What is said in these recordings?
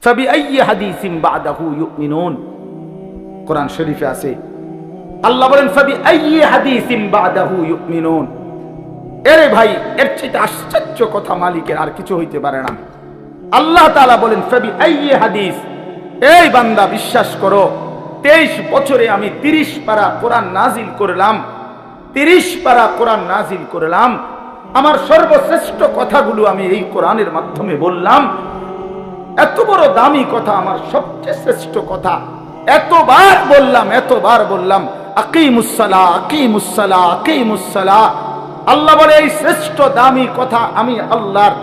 ফাবিআইয়ি হাদিসিন বাদাহু ইউমিনুন। কোরআন শরীফে আছে, আল্লাহ বলেন ফাবিআইয়ি হাদিসিন বাদাহু ইউমিনুন। এরে ভাই, এর চেয়ে আশ্চর্য কথা মালিকের আর কিছু হইতে পারে না। আল্লাহ তাআলা বলেন ফাবিআইয়ি হাদিস, এই বান্দা বিশ্বাস করো, 23 বছরে আমি 30 পারা কোরআন নাজিল করলাম, 30 পারা কোরআন নাজিল করলাম। আমার সর্বশ্রেষ্ঠ কথাগুলো আমি এই কোরআনের মাধ্যমে বললাম। এত বড় দামি কথা, আমার সবচেয়ে শ্রেষ্ঠ কথা, এতবার বললাম আকিমুস সালাহ, আকিমুস সালাহ, আকিমুস সালাহ। আল্লাহ বলে এই শ্রেষ্ঠ দামি কথা আমি আল্লাহর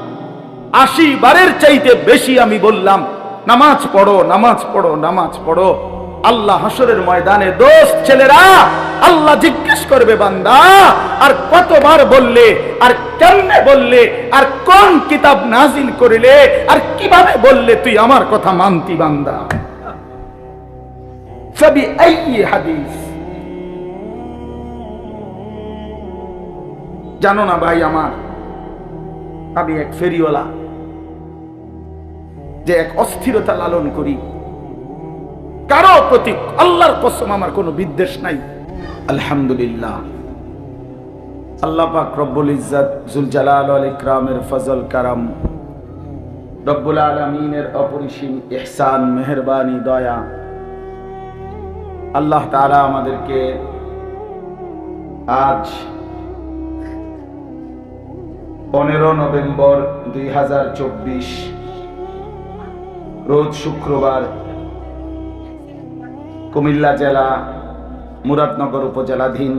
80 বারের চাইতে বেশি আমি বললাম, নামাজ পড়ো, নামাজ পড়ো, নামাজ পড়ো। আল্লাহ হাসরের ময়দানে দোস্ত ছেলেরা, আল্লাহ জিজ্ঞেস করবে বান্দা আর কতবার বললে, আর কেমনে বললে, আর কোন কিতাব নাজিল করিলে, আর কিভাবে বললে তুই আমার কথা মানতি বান্দা। ফাবিআইয়ি হাদিস। জানো না ভাই আমার, আমি এক ফেরিওয়ালা, যে এক অস্থিরতা লালন করি কারো প্রতি, আল্লাহর কসম আমার কোনো বিদ্বেষ নাই। আলহামদুলিল্লাহ, আল্লাহ পাক রব্বুল ইজ্জত জুল জালাল ওয়াল ইকরামের ফজল কারাম, রব্বুল আলামিনের অপরিসীম ইহসান, মেহেরবানি, দয়া, আল্লাহ তাআলা আমাদেরকে আজ 15 নভেম্বর 2024 রোজ শুক্রবার কুমিল্লা জেলা মুরাদনগর উপজেলাধীন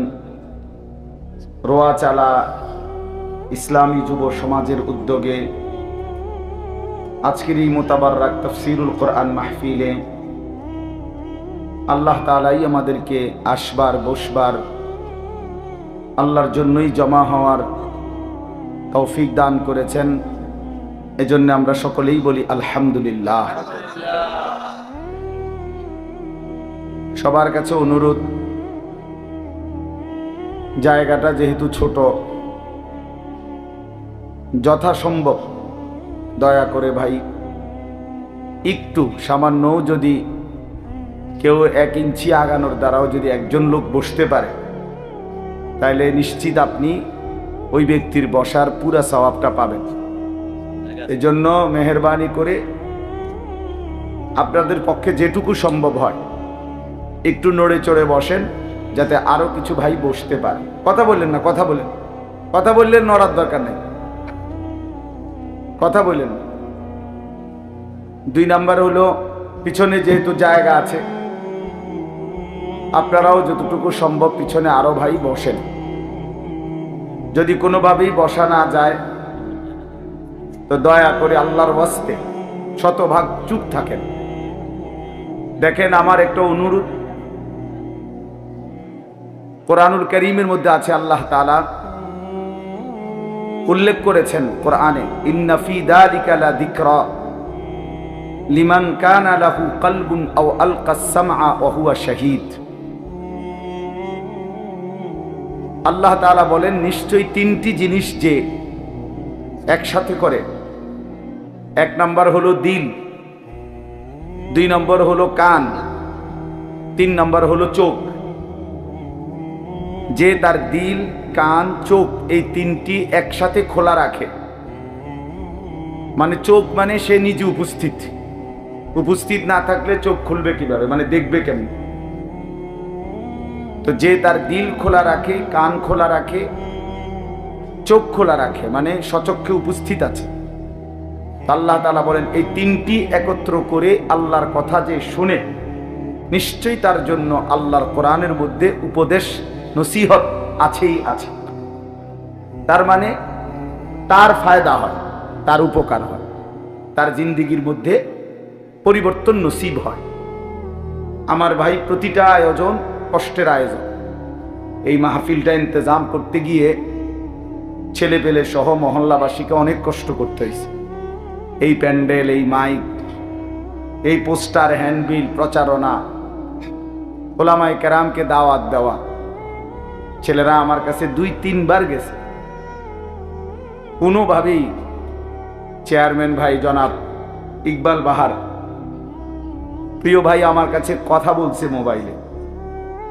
রোয়াচালা ইসলামী যুব সমাজের উদ্যোগে আজকের এই মুতাবাররাক তাফসীরুল কোরআন মাহফিলে আল্লাহ তাআলাই আমাদেরকে আসবার বসবার, আল্লাহর জন্যই জমা হওয়ার তৌফিক দান করেছেন। এজন্য আমরা সকলেই বলি আলহামদুলিল্লাহ। সবার কাছে অনুরোধ, জায়গাটা যেহেতু ছোট, যথাসম্ভব দয়া করে ভাই একটু সামান্য যদি কেউ 1 ইঞ্চি আগানোর দ্বারাও যদি একজন লোক বসতে পারে, তাহলে নিশ্চিত আপনি ওই ব্যক্তির বসার পুরা সওয়াবটা পাবেন। এজন্য মেহেরবানি করে আপনাদের পক্ষে যেটুকু সম্ভব হয় একটু নড়ে চড়ে বসেন, যাতে আরো কিছু ভাই বসতে পারে। কথা বললেন না, কথা বলেন, কথা বললেন, নড়ার দরকার নেই, কথা বললেন। 2 নাম্বার হলো, পিছনে যেহেতু জায়গা আছে, আপনারাও যতটুকু সম্ভব পিছনে আরো ভাই বসেন। যদি কোনোভাবেই বসা না যায় তো দয়া করে আল্লাহর ওয়াস্তে শতভাগ চুপ থাকেন। দেখেন, আমার একটা অনুরোধ, কোরআনুল কারীমের মধ্যে আছে আল্লাহ তাআলা উল্লেখ করেছেন কোরআনে, ইন্না ফি যালিকা লা যিকরা লিমান কানা লাহু কলবুন আও আলকাস সামআ ওয়া হুয়া শাহীদ। আল্লাহ তাআলা বলেন, নিশ্চয়ই 3টি জিনিস যে একসাথে করে, 1 নাম্বার হলো দিল, 2 নম্বর হলো কান, 3 নম্বর হলো চোখ। যে তার দিল, কান, চোখ এই 3টি একসাথে খোলা রাখে, মানে চোখ মানে সে নিজে উপস্থিত না থাকলে চোখ খুলবে কিভাবে, মানে দেখবে কেমন? তো যে তার দিল খোলা রাখে, কান খোলা রাখে, চোখ খোলা রাখে, মানে সচক্ষে উপস্থিত আছে। আল্লাহ তাআলা বলেন, এই 3টি একত্র করে আল্লাহর কথা যে শুনে, নিশ্চয়ই তার জন্য আল্লাহর কোরআনের মধ্যে উপদেশ, নসিহত আছেই আছে। তার মানে তার ফায়দা হয়, তার উপকার হয়, তার জিন্দেগির মধ্যে পরিবর্তন নসিব হয়। আমার ভাই, প্রতিটা আয়োজন কষ্টের আয়োজন। এই মাহফিলটা ইন্তজাম করতে গিয়ে ছেলে পেলে সহ মহল্লাবাসীকে অনেক কষ্ট করতে হয়েছে। এই প্যান্ডেল, এই মাইক, এই পোস্টার, হ্যান্ডবিল, প্রচারণা, ওলামায়ে কেরামকে দাওয়াত দেওয়া। ছেলেরা আমার কাছে 2-3 বার গেছে, কোনোভাবেই চেয়ারম্যান ভাই জনাব ইকবাল বাহার প্রিয় ভাই আমার কাছে কথা বলছে মোবাইলে,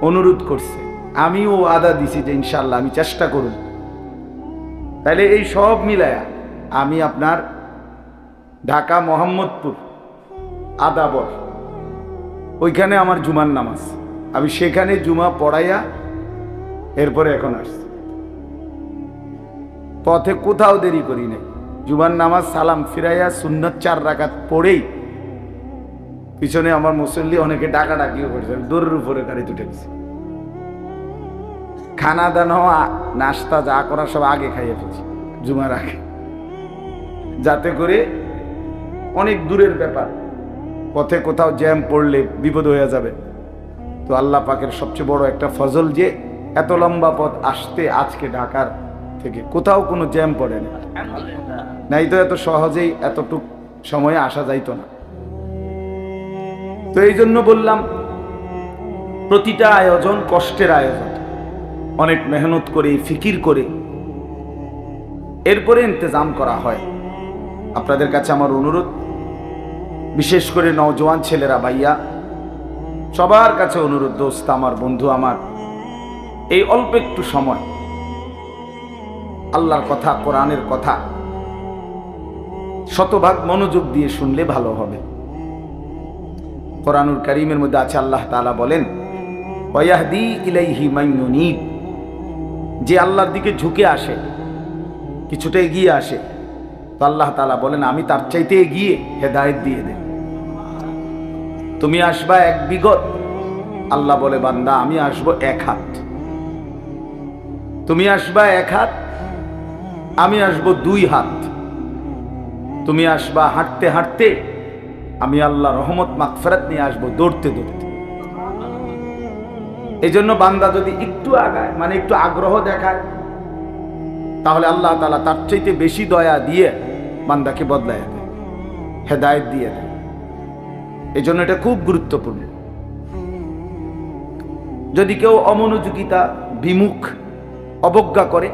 অনুরোধ করছে, আমিও আদা দিছি যে ইনশাল্লাহ আমি চেষ্টা করব। তাহলে এই সব মিলায়া আমি আপনার ঢাকা মোহাম্মদপুর আদাবর ওইখানে আমার জুমার নামাজ, আমি সেখানে জুমা পড়াইয়া এরপরে এখন আসছি। পথে কোথাও দেরি করি নাই, জুমার নামাজ সালাম ফিরাইয়া সুন্নত 4 রাকাত পড়েই পিছনে আমার মুসল্লি অনেকে ডাকাডাকিও করছে, আমি দৌড়ের উপরে গাড়িতে উঠে গেছি। খানা দানা নাস্তা যা করার সব আগে খাইয়ে ফেলছি জুমার আগে, যাতে করে অনেক দূরের ব্যাপার, পথে কোথাও জ্যাম পড়লে বিপদ হয়ে যাবে। তো আল্লাহ পাকের সবচেয়ে বড় একটা ফজল যে এত লম্বা পথ আসতে আজকে ঢাকার থেকে কোথাও কোনো জ্যাম পড়ে না, নাই তো এত সহজেই এতটুক সময়ে আসা যাইতো না। তো এই জন্য বললাম প্রতিটা আয়োজন কষ্টের আয়োজন, অনেক মেহনত করে ফিকির করে এরপরে ইন্তজাম করা হয়। আপনাদের কাছে আমার অনুরোধ, বিশেষ করে নওজোয়ান ছেলেরা, ভাইয়া, সবার কাছে অনুরোধ, দোস্ত আমার, বন্ধু আমার, এই অল্প একটু সময় আল্লাহর কথা, কোরআনের কথা শতভাগ মনোযোগ দিয়ে শুনলে ভালো হবে। কোরআনুল কারীমের মধ্যে আছে আল্লাহ তাআলা বলেন, ওয়ায়াহদি ইলাইহি মান ইউনীব, যে আল্লাহর দিকে ঝুঁকে আসে, কিছুটা এগিয়ে আসে, তো আল্লাহ তাআলা বলেন আমি তার চাইতে এগিয়ে হেদায়েত দিয়ে দেব। তুমি আসবা 1 বিঘত, আল্লাহ বলে বান্দা আমি আসবো 1 হাত। তুমি আসবা 1 হাত, আমি আসবো 2 হাত। তুমি আসবা হাঁটতে হাঁটতে, আমি আল্লাহ রহমত মাগফিরাত নিয়ে আসবো দৌড়তে দৌড়তে। এই জন্য বান্দা যদি একটু আগায়, মানে একটু আগ্রহ দেখায়, তাহলে আল্লাহ তাআলা তার চাইতে বেশি দয়া দিয়ে বান্দাকে বদলায় দেয়, হেদায়েত দিয়ে দেয়। এই জন্য এটা খুব গুরুত্বপূর্ণ। যদি কেউ অমনোযোগিতা, বিমুখ, অবজ্ঞা করে,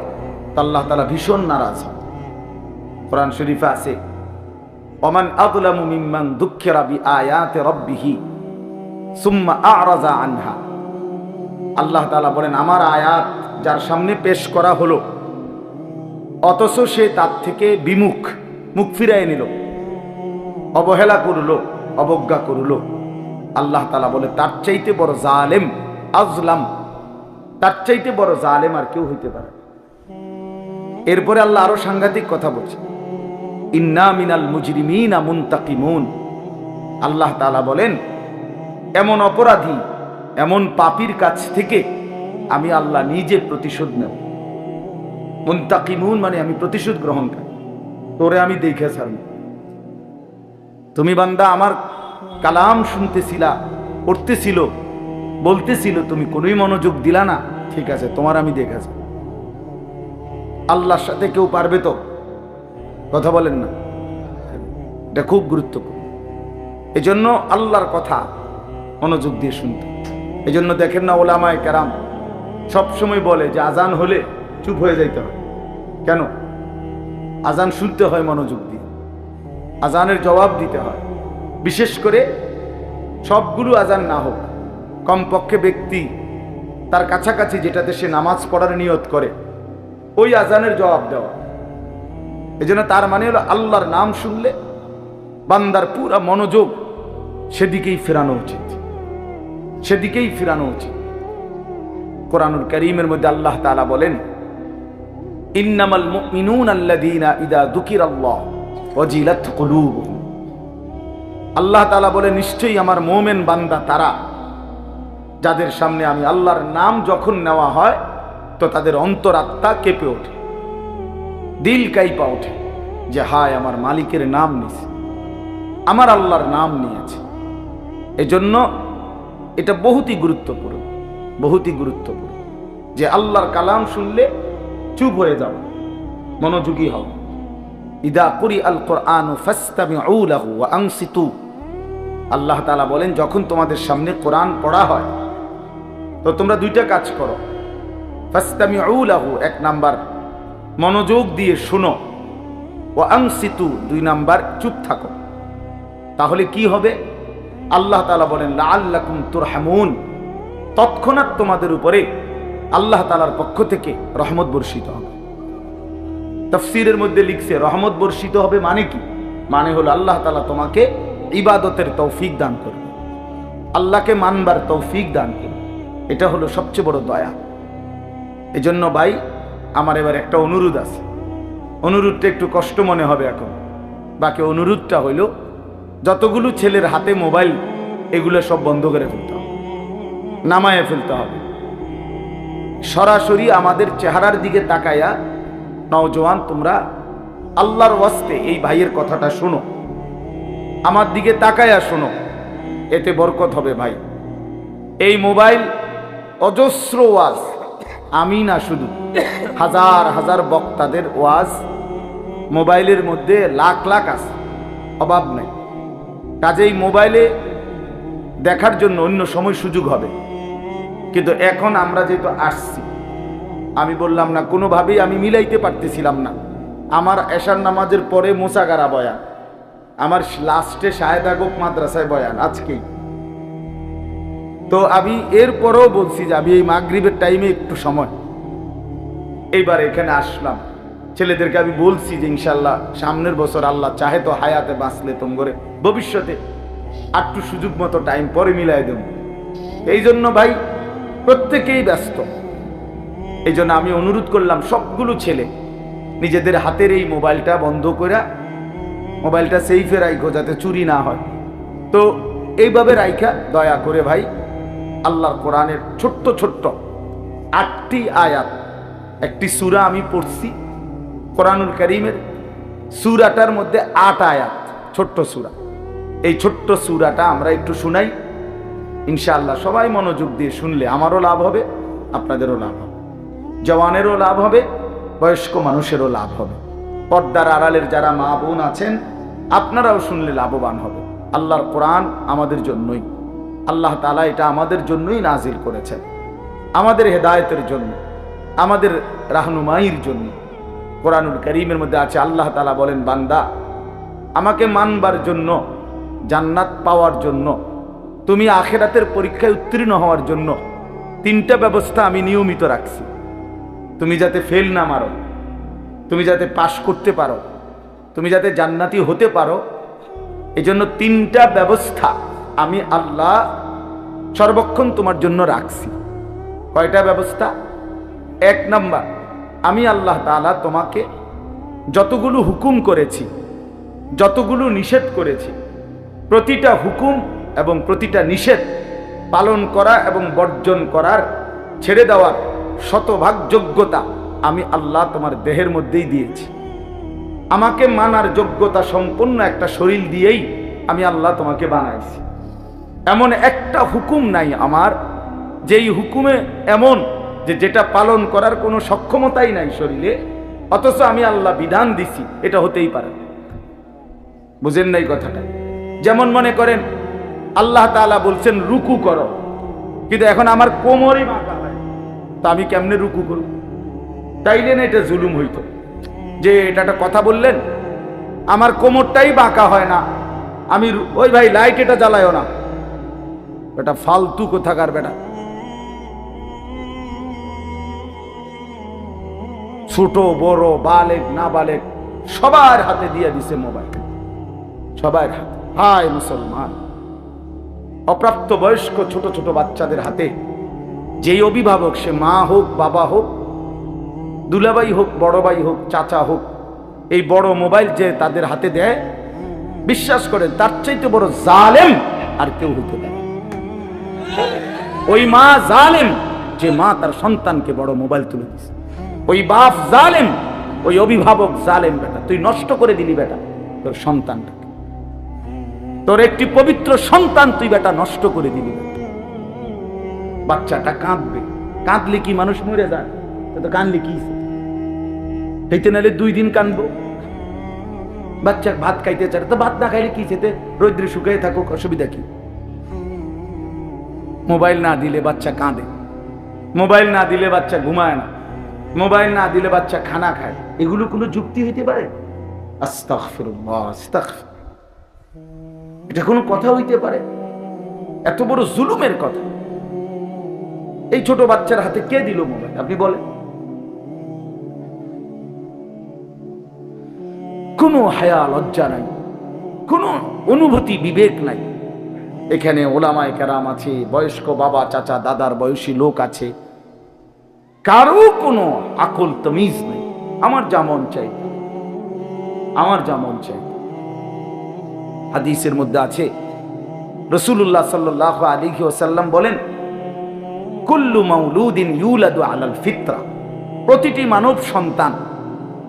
তা আল্লাহ তাআলা ভীষণ নারাজ হয়। কোরআন শরীফে আছে, ওমান আযলামু মিম্মান যুক্কিরা বিআয়াতি রাব্বিহি সুম্মা আ'রাযা আনহা। আল্লাহ তাআলা বলেন আমার আয়াত যার সামনে পেশ করা হলো, অথচ সে তার থেকে বিমুখ, মুখ ফিরায় নিল, অবহেলা করল, অবজ্ঞা করল, আল্লাহ তাআলা বলে তার চাইতে বড় জালেম, আজলাম, তার চাইতে বড় জালেম আর কেউ হইতে পারে। এরপরে আল্লাহ আরো সাংঘাতিক কথা বলছে, ইন্না মিনাল মুজরিমিনা মুনতাকিমুন। আল্লাহ তাআলা বলেন এমন অপরাধী, এমন পাপীর কাছ থেকে আমি আল্লাহ নিজে প্রতিশোধ নেব। মুনতাকিমুন মানে আমি প্রতিশোধ গ্রহণকারী, তোরে আমি দেখে ছাড়ব। তুমি বান্দা আমার কালাম শুনতেছিলা, পড়তেছিল, বলতেছিল, তুমি কোনোই মনোযোগ দিলা না, ঠিক আছে, তোমার আমি দেখেছি। আল্লাহর সাথে কেউ পারবে তো? কথা বলেন না, এটা খুব গুরুত্বপূর্ণ। এজন্য আল্লাহর কথা মনোযোগ দিয়ে শুনতে। এজন্য দেখেন না ওলামায়ে কেরাম সবসময় বলে যে আজান হলে চুপ হয়ে যাইতে হয়। কেন? আজান শুনতে হয় মনোযোগ দিয়ে, আজানের জবাব দিতে হয়। বিশেষ করে সবগুলো আজান না হোক, কমপক্ষে ব্যক্তি তার কাছাকাছি যেটাতে সে নামাজ পড়ার নিয়ত করে, ওই আজানের জবাব দেওয়া। এজন্য তার মানে হলো আল্লাহর নাম শুনলে বান্দার পুরা মনোযোগ সেদিকেই ফেরানো উচিত, সেদিকেই ফেরানো উচিত। কোরআনুল কারীমের মধ্যে আল্লাহ তাআলা বলেন, ইন্নামাল মুমিনুনা আল্লাযীনা ইযা যুকিরাল্লাহ ওয়াজিলাত কুলুবুহুম। আল্লাহ তাআলা বলে নিশ্চয়ই আমার মুমিন বান্দা তারা যাদের সামনে আমি আল্লাহর নাম যখন নেওয়া হয় তো তাদের অন্তরাত্মা কেঁপে ওঠে, দিল কাইপা ওঠে যে হায় আমার মালিকের নাম নিয়েছে, আমার আল্লাহর নাম নিয়েছে। এজন্য এটা বহুতই গুরুত্বপূর্ণ, বহুতই গুরুত্বপূর্ণ যে আল্লাহর কালাম শুনলে চুপ হয়ে যাও, মনোযোগী হও। ইদা কুরি আল কোরআন ফাসতামিউ লাহু ওয়া আনসিতু। আল্লাহ তাআলা বলেন যখন তোমাদের সামনে কোরআন পড়া হয় তো তোমরা 2টা কাজ করো। ফাসতামিউ লাহু 1 নাম্বার মনোযোগ দিয়ে শুনো, ওয়া আনসিতু 2 নাম্বার চুপ থাকো। তাহলে কি হবে? আল্লাহ তাআলা বলেন লাআল্লাকুম তুরহামুন, তৎক্ষণাৎ তোমাদের উপরে আল্লাহ তাআলার পক্ষ থেকে রহমত বর্ষিত হবে। তাফসীরের মধ্যে লিখছে রহমত বর্ষিত হবে মানে কি? মানে হলো আল্লাহ তাআলা তোমাকে ইবাদতের তৌফিক দান করবে, আল্লাহকে মানবার তৌফিক দান করবে। এটা হলো সবচেয়ে বড় দয়া। এজন্য ভাই আমার এবার একটা অনুরোধ আছে, অনুরোধটা একটু কষ্ট মনে হবে এখন, বাকি অনুরোধটা হইল যতগুলো ছেলের হাতে মোবাইল এগুলো সব বন্ধ করে ফেলতে হবে, নামায়ে ফেলতে হবে। সরাসরি আমাদের চেহারার দিকে তাকায়া নওজোয়ান তোমরা আল্লাহর ওয়াস্তে এই ভাইয়ের কথাটা শোনো, আমার দিকে তাকায়া শোনো, এতে বরকত হবে ভাই। এই মোবাইল অজস্র ওয়াজ, আমি না শুধু হাজার হাজার বক্তাদের ওয়াজ মোবাইলের মধ্যে লাখ লাখ আছে, অভাব নেই। কাজেই মোবাইলে দেখার জন্য অন্য সময় সুযোগ হবে, কিন্তু এখন আমরা যেহেতু আসছি, আমি বললাম না কোনোভাবেই আমি মিলাইতে পারতেছিলাম না। আমার এশার নামাজের পরে মোসাগারা বয়ান, আমার লাস্টে শাহেদ আগব মাদ্রাসায় বয়ান আজকেই। তো আমি এরপরেও বলছি যে আমি এই মাগরিবের টাইমে একটু সময়, এইবার এখানে আসলাম। ছেলেদেরকে আমি বলছি যে ইনশাল্লাহ সামনের বছর আল্লাহ চাহে তো হায়াতে বাঁচলে তোমরে ভবিষ্যতে একটু সুযোগ মতো টাইম পরে মিলাই দেব। এই জন্য ভাই প্রত্যেকেই ব্যস্ত, এই জন্য আমি অনুরোধ করলাম সবগুলো ছেলে নিজেদের হাতের এই মোবাইলটা বন্ধ করে মোবাইলটা সেফে রাখো যাতে চুরি না হয়। তো এইভাবে রাইখা দয়া করে ভাই আল্লাহর কোরআনের ছোট্ট ছোট্ট 8টি আয়াত, একটি সূরা আমি পড়ছি কোরআনুল কারীমের, সূরাটার মধ্যে 8 আয়াত, ছোট্ট সূরা। এই ছোট্ট সূরাটা আমরা একটু শুনাই ইনশাআল্লাহ। সবাই মনোযোগ দিয়ে শুনলে আমারও লাভ হবে, আপনাদেরও লাভ হবে, জওয়ানেরও লাভ হবে, বয়স্ক মানুষেরও লাভ হবে। পর্দার আড়ালের যারা মা বোন আছেন আপনারাও শুনলে লাভবান হবে। আল্লাহর কোরআন আমাদের জন্যই, আল্লাহ তাআলা এটা আমাদের জন্যই নাজিল করেছেন, আমাদের হেদায়েতের জন্য, আমাদের রাহনুমাইয়ের জন্য। কোরআনুল কারীমের মধ্যে আছে আল্লাহ তাআলা বলেন, বান্দা আমাকে মানবার জন্য, জান্নাত পাওয়ার জন্য, তুমি আখিরাতের পরীক্ষায় উত্তীর্ণ হওয়ার জন্য 3টা ব্যবস্থা আমি নিয়মিত রাখছি। তুমি যাতে ফেল না মারো, তুমি যাতে পাশ করতে পারো, তুমি যাতে জান্নাতি হতে পারো, এই জন্য 3টা ব্যবস্থা আমি আল্লাহ সর্বক্ষণ তোমার জন্য রাখছি। কয়টা ব্যবস্থা? 1 নাম্বার, আমি আল্লাহ তাআলা তোমাকে যতগুলো হুকুম করেছি, যতগুলো নিষেধ করেছি, প্রতিটা হুকুম এবং প্রতিটা নিষেধ পালন করা এবং বর্জন করার, ছেড়ে দেওয়ার শতভাগ যোগ্যতা আমি আল্লাহ তোমার দেহের মধ্যেই দিয়েছি। আমাকে মানার যোগ্যতা সম্পন্ন একটা শরীর দিয়েই আমি আল্লাহ তোমাকে বানাইছি। এমন একটা হুকুম নাই আমার যেই হুকুমে এমন যে যেটা পালন করার কোনো সক্ষমতাই নাই শরীরে, অথচ আমি আল্লাহ বিধান দিছি, এটা হতেই পারে না। বুঝেন নাই কথাটা? যেমন মনে করেন আল্লাহ তাআলা বলছেন রুকু করো, কিন্তু এখন আমার কোমরই বাঁকা হয়, তা আমি কেমনে রুকু করব? তাইলে না এটা জুলুম হইতো যে এটা একটা কথা বললেন, আমার কোমরটাই বাঁকা হয় না, আমি ওই ভাই লাইট এটা জ্বালায়ও না, এটা ফালতু কোথাকার বেটা। ছোট বড় বালেক না বালেক সবার হাতে দিয়ে দিছে মোবাইল, সবার হাতে। হায় মুসলমান, অপ্রাপ্ত বয়স্ক ছোট ছোট বাচ্চাদের হাতে যেই অভিভাবক, সে মা হোক, বাবা হোক, দুলাভাই হোক, বড় ভাই হোক, চাচা হোক, এই বড় মোবাইল যে তাদের হাতে দেয়, বিশ্বাস করেন তার চাইতে বড় জালেম আর কেউ হতে পারে। ওই মা জালেম যে মা তার সন্তানকে বড় মোবাইল তুলে দিছে, ওই বাপ জালেম, ওই অভিভাবক জালেম। বেটা তুই নষ্ট করে দিলি বেটা তোর সন্তানটাকে, তোর একটি পবিত্র সন্তান তুই বেটা নষ্ট করে দিলি। বাচ্চাটা কাঁদবে, কাঁদলে কি মানুষ মরে যায়? তো কাঁদলে কি খাইতে নাহলে 2 দিন কাঁদবো। বাচ্চা ভাত খাইতে চায় তো ভাত না খাইলে কি খেতে, রৌদ্রে শুকাই থাকুক, অসুবিধা কি? মোবাইল না দিলে বাচ্চা কাঁদে, মোবাইল না দিলে বাচ্চা ঘুমায় না, মোবাইল না দিলে বাচ্চা খানা খায়। এগুলো কোনো যুক্তি হইতে পারে? আস্তাগফিরুল্লাহ, আস্তাগফির, এটা কোনো কথা হইতে পারে? এত বড় জুলুমের কথা। এই ছোট বাচ্চার হাতে কে দিল মোবাইল আপনি বলেন? কোনো হায়া লজ্জা নাই, কোনো অনুভূতি বিবেক নাই। এখানে ওলামায়ে কেরাম আছে, বয়স্ক বাবা চাচা দাদার বয়সী লোক আছে, কারো কোনো আকল তমিজ নেই। আমার যা মন চাই, আমার যা মন চাই। হাদিসের মধ্যে আছে, রাসূলুল্লাহ সাল্লাল্লাহু আলাইহি ওয়াসাল্লাম বলেন, কুল্লু মাউলুদিন ইউলাদু আলাল ফিতরা, প্রতিটি মানব সন্তান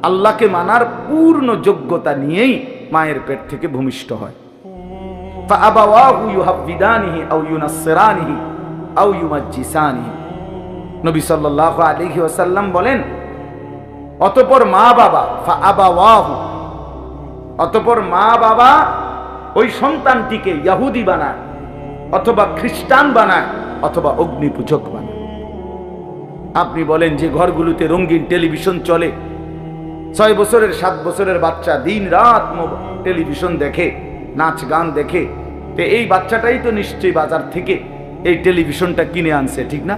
আল্লাহকে মানার পূর্ণ যোগ্যতা নিয়েই মায়ের পেট থেকে ভূমিষ্ঠ হয়। ফাআবাওয়াহু ইউহাব্বিদানিহি আও ইউনাসসিরানিহি আও ইউমাজ্জিসানিহি। নবী সাল্লাল্লাহু আলাইহি ওয়াসাল্লাম বলেন, অতঃপর মা বাবা, ফাআবাওয়াহু, অতঃপর মা বাবা ওই সন্তানটিকে ইহুদি বানায়, অথবা খ্রিস্টান বানায়, অথবা অগ্নিপূজক বানায়। আপনি বলেন যে ঘরগুলোতে রঙিন টেলিভিশন চলে, 6 বছরের 7 বছরের বাচ্চা দিন রাত টেলিভিশন দেখে, নাচ গান দেখে, তো এই বাচ্চাটাই তো নিশ্চয়ই বাজার থেকে এই টেলিভিশনটা কিনে আনছে, ঠিক না?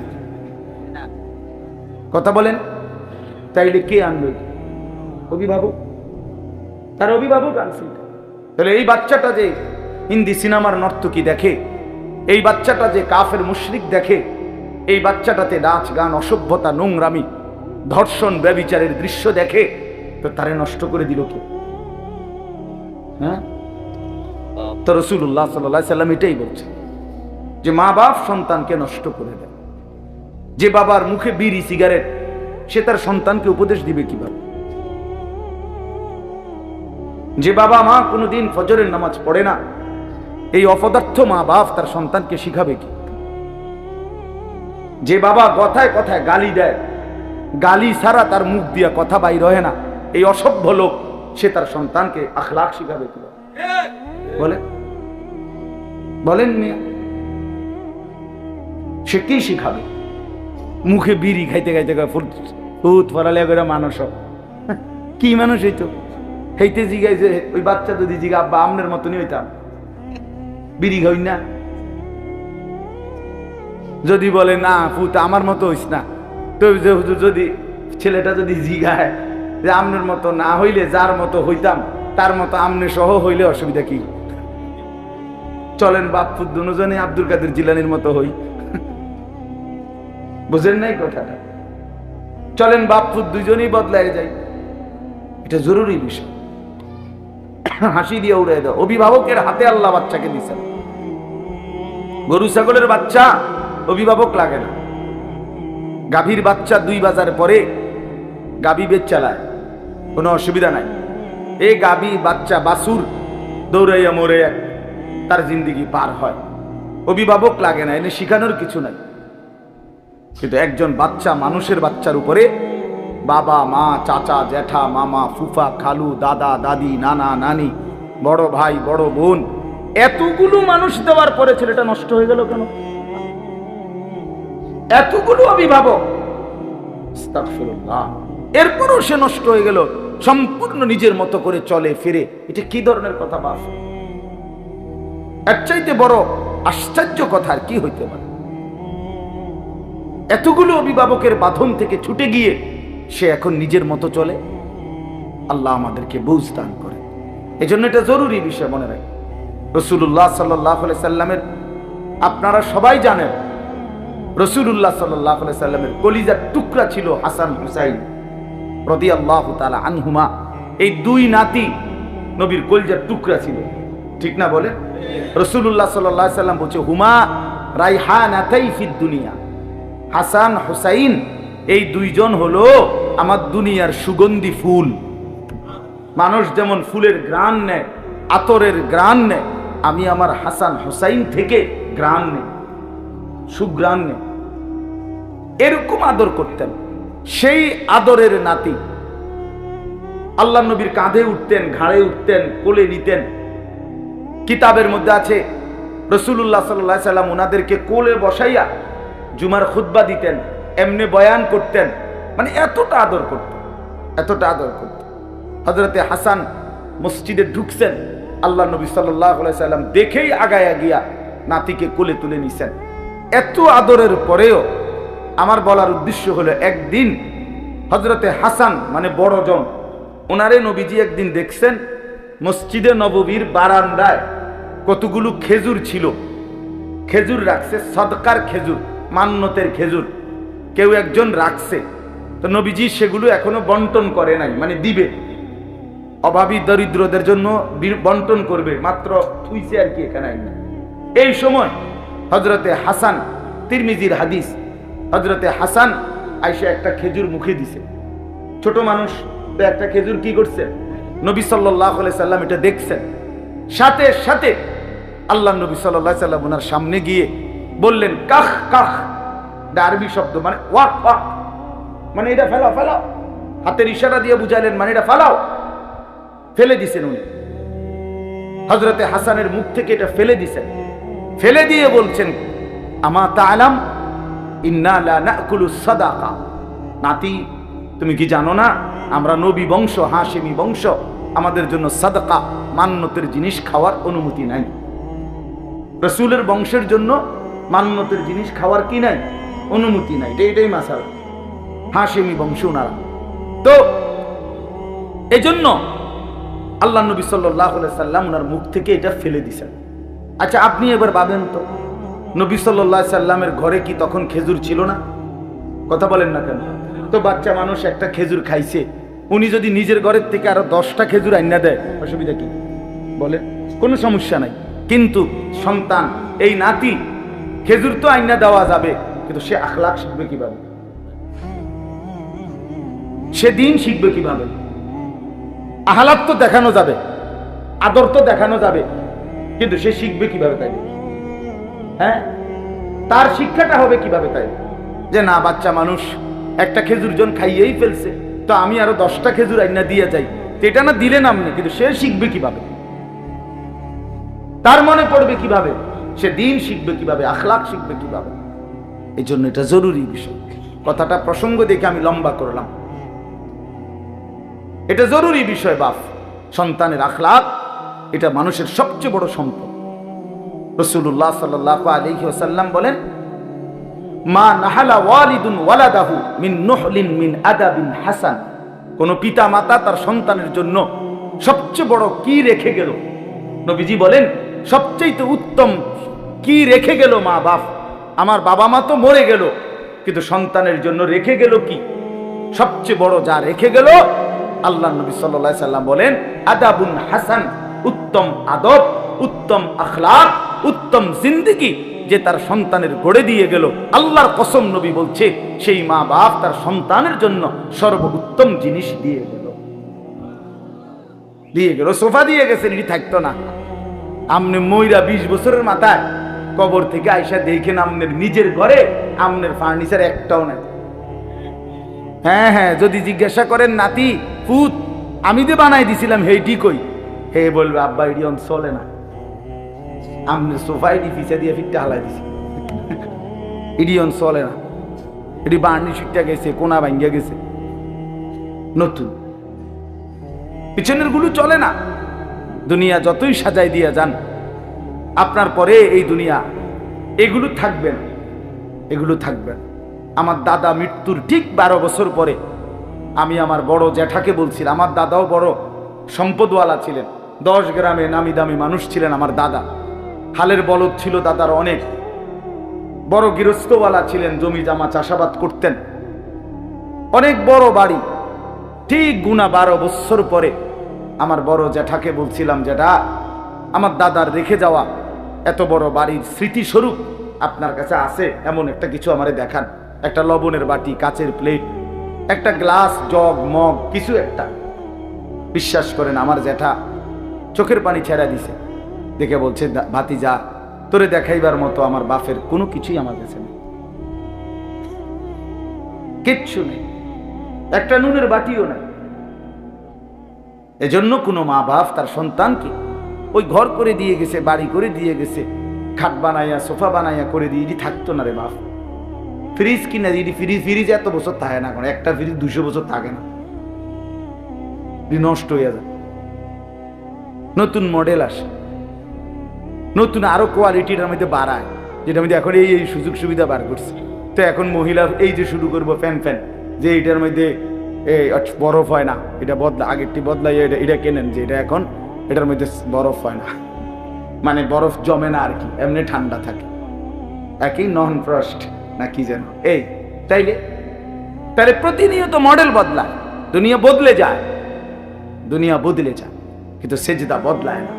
কথা বলেন। তাইলে কে আনবে? অভিভাবক, তার অভিভাবক আনছে। তাহলে এই বাচ্চাটা যে হিন্দি সিনেমার নর্তকী দেখে, এই বাচ্চাটা যে কাফের মুশরিক দেখে, এই বাচ্চাটাতে নাচ গান, অসভ্যতা, নোংরামি, ধর্ষণ, ব্যভিচারের দৃশ্য দেখে, তো তারে নষ্ট করে দিল কে? হ্যাঁ, তো রাসূলুল্লাহ সাল্লাল্লাহু আলাইহি সাল্লাম এটাই বলছে যে মা বাপ সন্তানকে নষ্ট করে দেয়। যে বাবার মুখে বিড়ি সিগারেট, সে তার সন্তানকে উপদেশ দিবে কিভাবে? যে বাবা মা কোনোদিন ফজরের নামাজ পড়ে না, এই অপদার্থ মা বাপ তার সন্তানকে শিখাবে কি? যে বাবা কথায় কথায় গালি দেয়, গালি ছাড়া তার মুখ দিয়ে কথা বাইর হয় না, এই অসভ্য লোক, সে তার সন্তানকে আখলাক শিখাবে কি? বলেন বলেন মিয়া, সে কি শিখাবে? মুখে বিড়ি খাইতে খাইতে ফুট ফরালে করে মানুষ, কি মানুষ হইতো? হেইতে জিগাই যে ওই বাচ্চা যদি জিগা আব্বা আমনের মতনই হইতাম, বিড়ি খাই না। যদি বলে না ফুট আমার মতো হইস না, তো যদি ছেলেটা যদি জিগায় যে আমনের মতো না হইলে যার মতো হইতাম তার মতো আমনে সহ হইলে অসুবিধা কি? চলেন বাপ ফুট দুজনে আব্দুল কাদের জিলানির মতো হই। বুঝেন নাই কথাটা? চলেন বাপ ফুট দুজনেই বদলায় যাই, এটা জরুরি বিষয়। হাসি দিয়ে উড়াই দাও। অভিভাবকের হাতে আল্লাহ বাচ্চাকে দিচ্ছেন। গরু ছাগলের বাচ্চা অভিভাবক লাগে না। গাভীর বাচ্চা 2 বাজার পরে গাভী বেচ চালায়, কোনো অসুবিধা নাই। এই গাভী বাচ্চা বাছুর দৌড়াইয়া মরে তার জিন্দিগি পার হয়, অভিভাবক লাগে না, এনে শিখানোর কিছু নাই। কিন্তু একজন বাচ্চা, মানুষের বাচ্চার উপরে বাবা মা, চাচা জ্যাঠা, মামা ফুফা, খালু, দাদা দাদি, নানা নানি, বড় ভাই বড় বোন, এতগুলো মানুষ দেওয়ার পরে ছেলেটা নষ্ট হয়ে গেল কেন? এতগুলো অভিভাবক, আস্তাগফিরুল্লাহ, এরপরও সে নষ্ট হয়ে গেল, সম্পূর্ণ নিজের মতো করে চলে ফিরে। এটা কি ধরনের কথা? বাস, এর চাইতে বড় আশ্চর্য কথা আর কি হইতে পারে? এতগুলো অভিভাবকের বাঁধন থেকে ছুটে গিয়ে সে এখন নিজের মতো চলে। আল্লাহ আমাদেরকে বুঝ দান করে। এজন্য এটা জরুরি বিষয়, মনে রাখবেন। রাসূলুল্লাহ সাল্লাল্লাহু আলাইহি সাল্লামের, আপনারা সবাই জানেন, রাসূলুল্লাহ সাল্লাল্লাহু আলাইহি সাল্লামের কলিজার টুকরা ছিল হাসান হুসাইন রাদিয়াল্লাহু তাআলা আনহুমা। এই 2 নাতি নবীর কলিজার টুকরা ছিল, ঠিক না বলে? রাসূলুল্লাহ সাল্লাল্লাহু আলাইহি সাল্লাম বলছে, হুমা রাইহানাতাই ফিদ দুনিয়া। হাসান হুসাইন এই 2 জন হলো আমার দুনিয়ার সুগন্ধি ফুল। মানুষ যেমন ফুলের ঘ্রাণ নেয়, আতরের ঘ্রাণ নেয়, আমি আমার হাসান হুসাইন থেকে ঘ্রাণ নেই, সুঘ্রাণ নেই। এরকম আদর করতেন। সেই আদরের নাতি আল্লাহ নবীর কাঁধে উঠতেন, ঘাড়ে উঠতেন, কোলে নিতেন। কিতাবের মধ্যে আছে রাসূলুল্লাহ সাল্লাল্লাহু আলাইহি সাল্লাম ওনাদেরকে কোলে বসাইয়া জুমার খুতবা দিতেন, এমনি বয়ান করতেন, মানে এতটা আদর করতেন, এতটা আদর করতেন। হযরতে হাসান মসজিদে ঢুকছেন, আল্লাহ নবী সাল্লাল্লাহু আলাইহি সাল্লাম দেখেই আগায়া গিয়া নাতিকে কোলে তুলে নিছেন। এত আদরের পরেও আমার বলার উদ্দেশ্য হলো, একদিন হযরতে হাসান মানে বড়জন, ওনারে নবীজি একদিন দেখছেন মসজিদে নববীর বারান্দায় কতগুলো খেজুর ছিল, খেজুর রাখছে, সদকার খেজুর, মান্নতের খেজুর কেউ একজন রাখছে। তো নবীজি সেগুলো এখনো বন্টন করে নাই, মানে দিবে, অভাবী দরিদ্রদের জন্য বন্টন করবে, মাত্র থুইছে আর কি, এখানে না। এই সময় হযরতে হাসান, তিরমিজির হাদিস, হযরতে হাসান আইসা একটা খেজুর মুখে দিছে। ছোট মানুষ তো একটা খেজুর কি করছে, নবী সাল্লাল্লাহু আলাইহি সাল্লাম এটা দেখছেন। সাথে সাথে আল্লাহ নবী সাল্লাল্লাহু আলাইহি সাল্লাম ওনার সামনে গিয়ে বললেন কাখ কাখ, আরবি শব্দ, মানে ওয়াক ওয়াক, মানে এটা ফেলাও ফেলাও, হাতের ইশারা দিয়ে বুঝাইলেন মানে এটা ফেলাও। ফেলে দিছেন উনি, হযরতে হাসানের মুখ থেকে এটা ফেলে দিছেন। ফেলে দিয়ে বলছেন আমা তাআলাম ইন্না লা নাকুলু সাদাকা, নাতি তুমি কি জানো না আমরা নবী বংশ, হাশিমি বংশ, আমাদের জন্য সাদাকা মান্নতের জিনিস খাওয়ার অনুমতি নাই। রাসূলের বংশের জন্য মান্নতের জিনিস খাওয়ার কি নাই, অনুমতি নাই। এটাই মাসাল, হাশিমি বংশ ওনারা। তো এজন্য আল্লাহ নবী সাল্লাল্লাহু আলাইহি সাল্লাম ওনার মুখ থেকে এটা ফেলে দিছেন। আচ্ছা আপনি এবার ভাবেন তো, নবী সাল্লাল্লাহু আলাইহি সাল্লামের ঘরে কি তখন খেজুর ছিল না? কথা বলেন না কেন? তো বাচ্চা মানুষ একটা খেজুর খাইছে, উনি যদি নিজের ঘরের থেকে আরো 10টা খেজুর আইনা দেয়, অসুবিধা কি? বলে কোনো সমস্যা নাই। কিন্তু সন্তান, এই নাতি, খেজুর তো আইনা দেওয়া যাবে, কিন্তু সে আখলাক শিখবে কিভাবে? সে দিন শিখবে কিভাবে? আহলাক তো দেখানো যাবে, আদর তো দেখানো যাবে, কিন্তু সে শিখবে কিভাবে? তাই হ্যাঁ, তার শিক্ষাটা হবে কিভাবে? তাই যে না, বাচ্চা মানুষ একটা খেজুর জন খাইয়েই ফেলছে, তো আমি আরো 10টা খেজুর আইনা দিয়ে যাই, এটা না দিলেন আপনি, কিন্তু সে শিখবে কিভাবে? তার মনে পড়বে কিভাবে? সে দিন শিখবে কিভাবে? আখলাক শিখবে কিভাবে? এই জন্য এটা জরুরি বিষয়। কথাটা প্রসঙ্গ দেখে আমি লম্বা করলাম, এটা জরুরি বিষয়। বাপ সন্তানের আখলাক এটা মানুষের সবচেয়ে বড় সম্পদ। রাসূলুল্লাহ সাল্লাল্লাহু আলাইহি ওয়াসাল্লাম বলেন মা নাহালা ওয়ালিদুন ওয়ালাদাহু মিন নুহলিন মিন আদাবিন হাসান, কোন পিতা মাতা তার সন্তানের জন্য সবচেয়ে বড় কি রেখে গেল, নবীজি বলেন সবচেয়ে উত্তম কি রেখে গেল মা বাপ। আমার বাবা মা তো মরে গেল, কিন্তু সন্তানের জন্য রেখে গেল কি? সবচেয়ে বড় যা রেখে গেল, আল্লাহ নবী সাল্লাল্লাহু আলাইহি সাল্লাম বলেন আদাবুন হাসান, উত্তম আদব, উত্তম আখলাক, উত্তম জিন্দেগি যে তার সন্তানের গড়ে দিয়ে গেল। আল্লাহর কসম নবী বলছে সেই মা বাপ তার সন্তানের জন্য সর্বোত্তম জিনিস দিয়ে গেল। সোফা দিয়ে গেছেন, এটি থাকতো না। আমনে মইরা 20 বছরের মাথায় কবর থেকে আইসা দেখেন আমনের নিজের ঘরে আমনের ফার্নিচার একটাও নাই। হ্যাঁ হ্যাঁ, যদি জিজ্ঞাসা করেন নাতি ফুত আমি যে বানাই দিছিলাম হেইটি কই, হে বলবে আব্বা এটি চলে না, আমনের সোফা এটি পিছা দিয়ে ফিরতে হালাই দিছি, এটি চলে না, এটি বার্নি শিটটা গেছে, কোনা ভাঙ্গিয়া গেছে, নতুন পিছনের গুলো চলে না। দুনিয়া যতই সাজাই দিয়া যান, আপনার পরে এই দুনিয়া এগুলো থাকবেন, এগুলো থাকবেন। আমার দাদা মৃত্যুর ঠিক 12 বছর পরে আমি আমার বড় জ্যাঠাকে বলছিলাম, আমার দাদাও বড় সম্পদওয়ালা ছিলেন, 10 গ্রামে নামি দামি মানুষ ছিলেন আমার দাদা, হালের বলদ ছিল দাদার অনেক, বড় গৃহস্থওয়ালা ছিলেন, জমি জামা চাষাবাদ করতেন, অনেক বড় বাড়ি। ঠিক গুনা 12 বছর পরে আমার বড় জ্যাঠাকে বলছিলাম, জ্যাঠা আমার দাদার রেখে যাওয়া এত বড় বাড়ির স্মৃতিস্বরূপ আপনার কাছে আছে এমন একটা কিছু আমারে দেখান, একটা লবণের বাটি, কাচের প্লেট, একটা গ্লাস, জগ, মগ, কিছু একটা। বিশ্বাস করেন আমার জ্যাঠা চোখের পানি ছেড়া দিছে, দেখে বলছে ভাতিজা তোরে দেখাইবার মতো আমার বাপের কোনো কিছুই আমার কাছে নেই, কিচ্ছু নেই, একটা নুনের বাটিও নাই। এজন্য কোনো মা বাপ তার সন্তানকে ওই ঘর করে দিয়ে গেছে, বাড়ি করে দিয়ে গেছে, খাট বানাইয়া সোফা বানাইয়া করে দিয়ে, এটি থাকতো না রে বাপ। ফ্রিজ কিনা এটি ফ্রিজ এত বছর থাকে না, কোনো একটা ফ্রিজ 200 বছর থাকে না, নষ্ট হয়ে যায়, নতুন মডেল আসে। নতুন আরো কোয়ালিটির মধ্যে বাড়ায়, যেটার মধ্যে এখন এই সুযোগ সুবিধা বার করছে। তো এখন মহিলা এই যে শুরু করবো ফ্যান যে এটার মধ্যে বরফ হয় না, এটা বদলা, আগেরটি বদলাই এটা কেনেন যে এটা এখন এটার মধ্যে বরফ হয় না, মানে বরফ জমে না আর কি, এমনি ঠান্ডা থাকে, একই নন ফ্রস্ট না কি যেন এই। তাহলে প্রতিনিয়ত মডেল বদলায়, দুনিয়া বদলে যায়, কিন্তু সেজদা বদলায় না।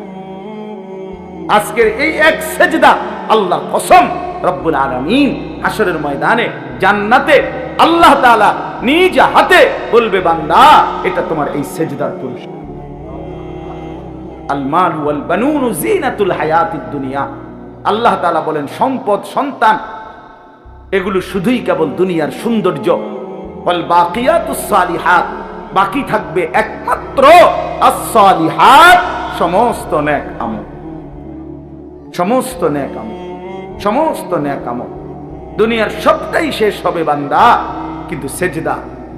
আজকের এই এক সেজদা, আল্লাহর কসম, রব্বুল আলামিন হাশরের ময়দানে জান্নাতে আল্লাহ তাআলা নিজ হাতে বলবে, বান্দা এটা তোমার এই সেজদার পুরস্কার। আল মাল ওয়াল বানুন জিনাতুল হায়াতিদ দুনিয়া, আল্লাহ তাআলা বলেন সম্পদ সন্তান এগুলো শুধুই কেবল দুনিয়ার সৌন্দর্য। ওয়াল বাকিয়াতুস সালিহাত, বাকি থাকবে একমাত্র আস-সালিহাত, সমস্ত নেক আমল, সমস্ত নেক আমল, সমস্ত নেক আমল। দুনিয়ার সবটাই শেষ হবে বান্দা, কিন্তু সেজদা,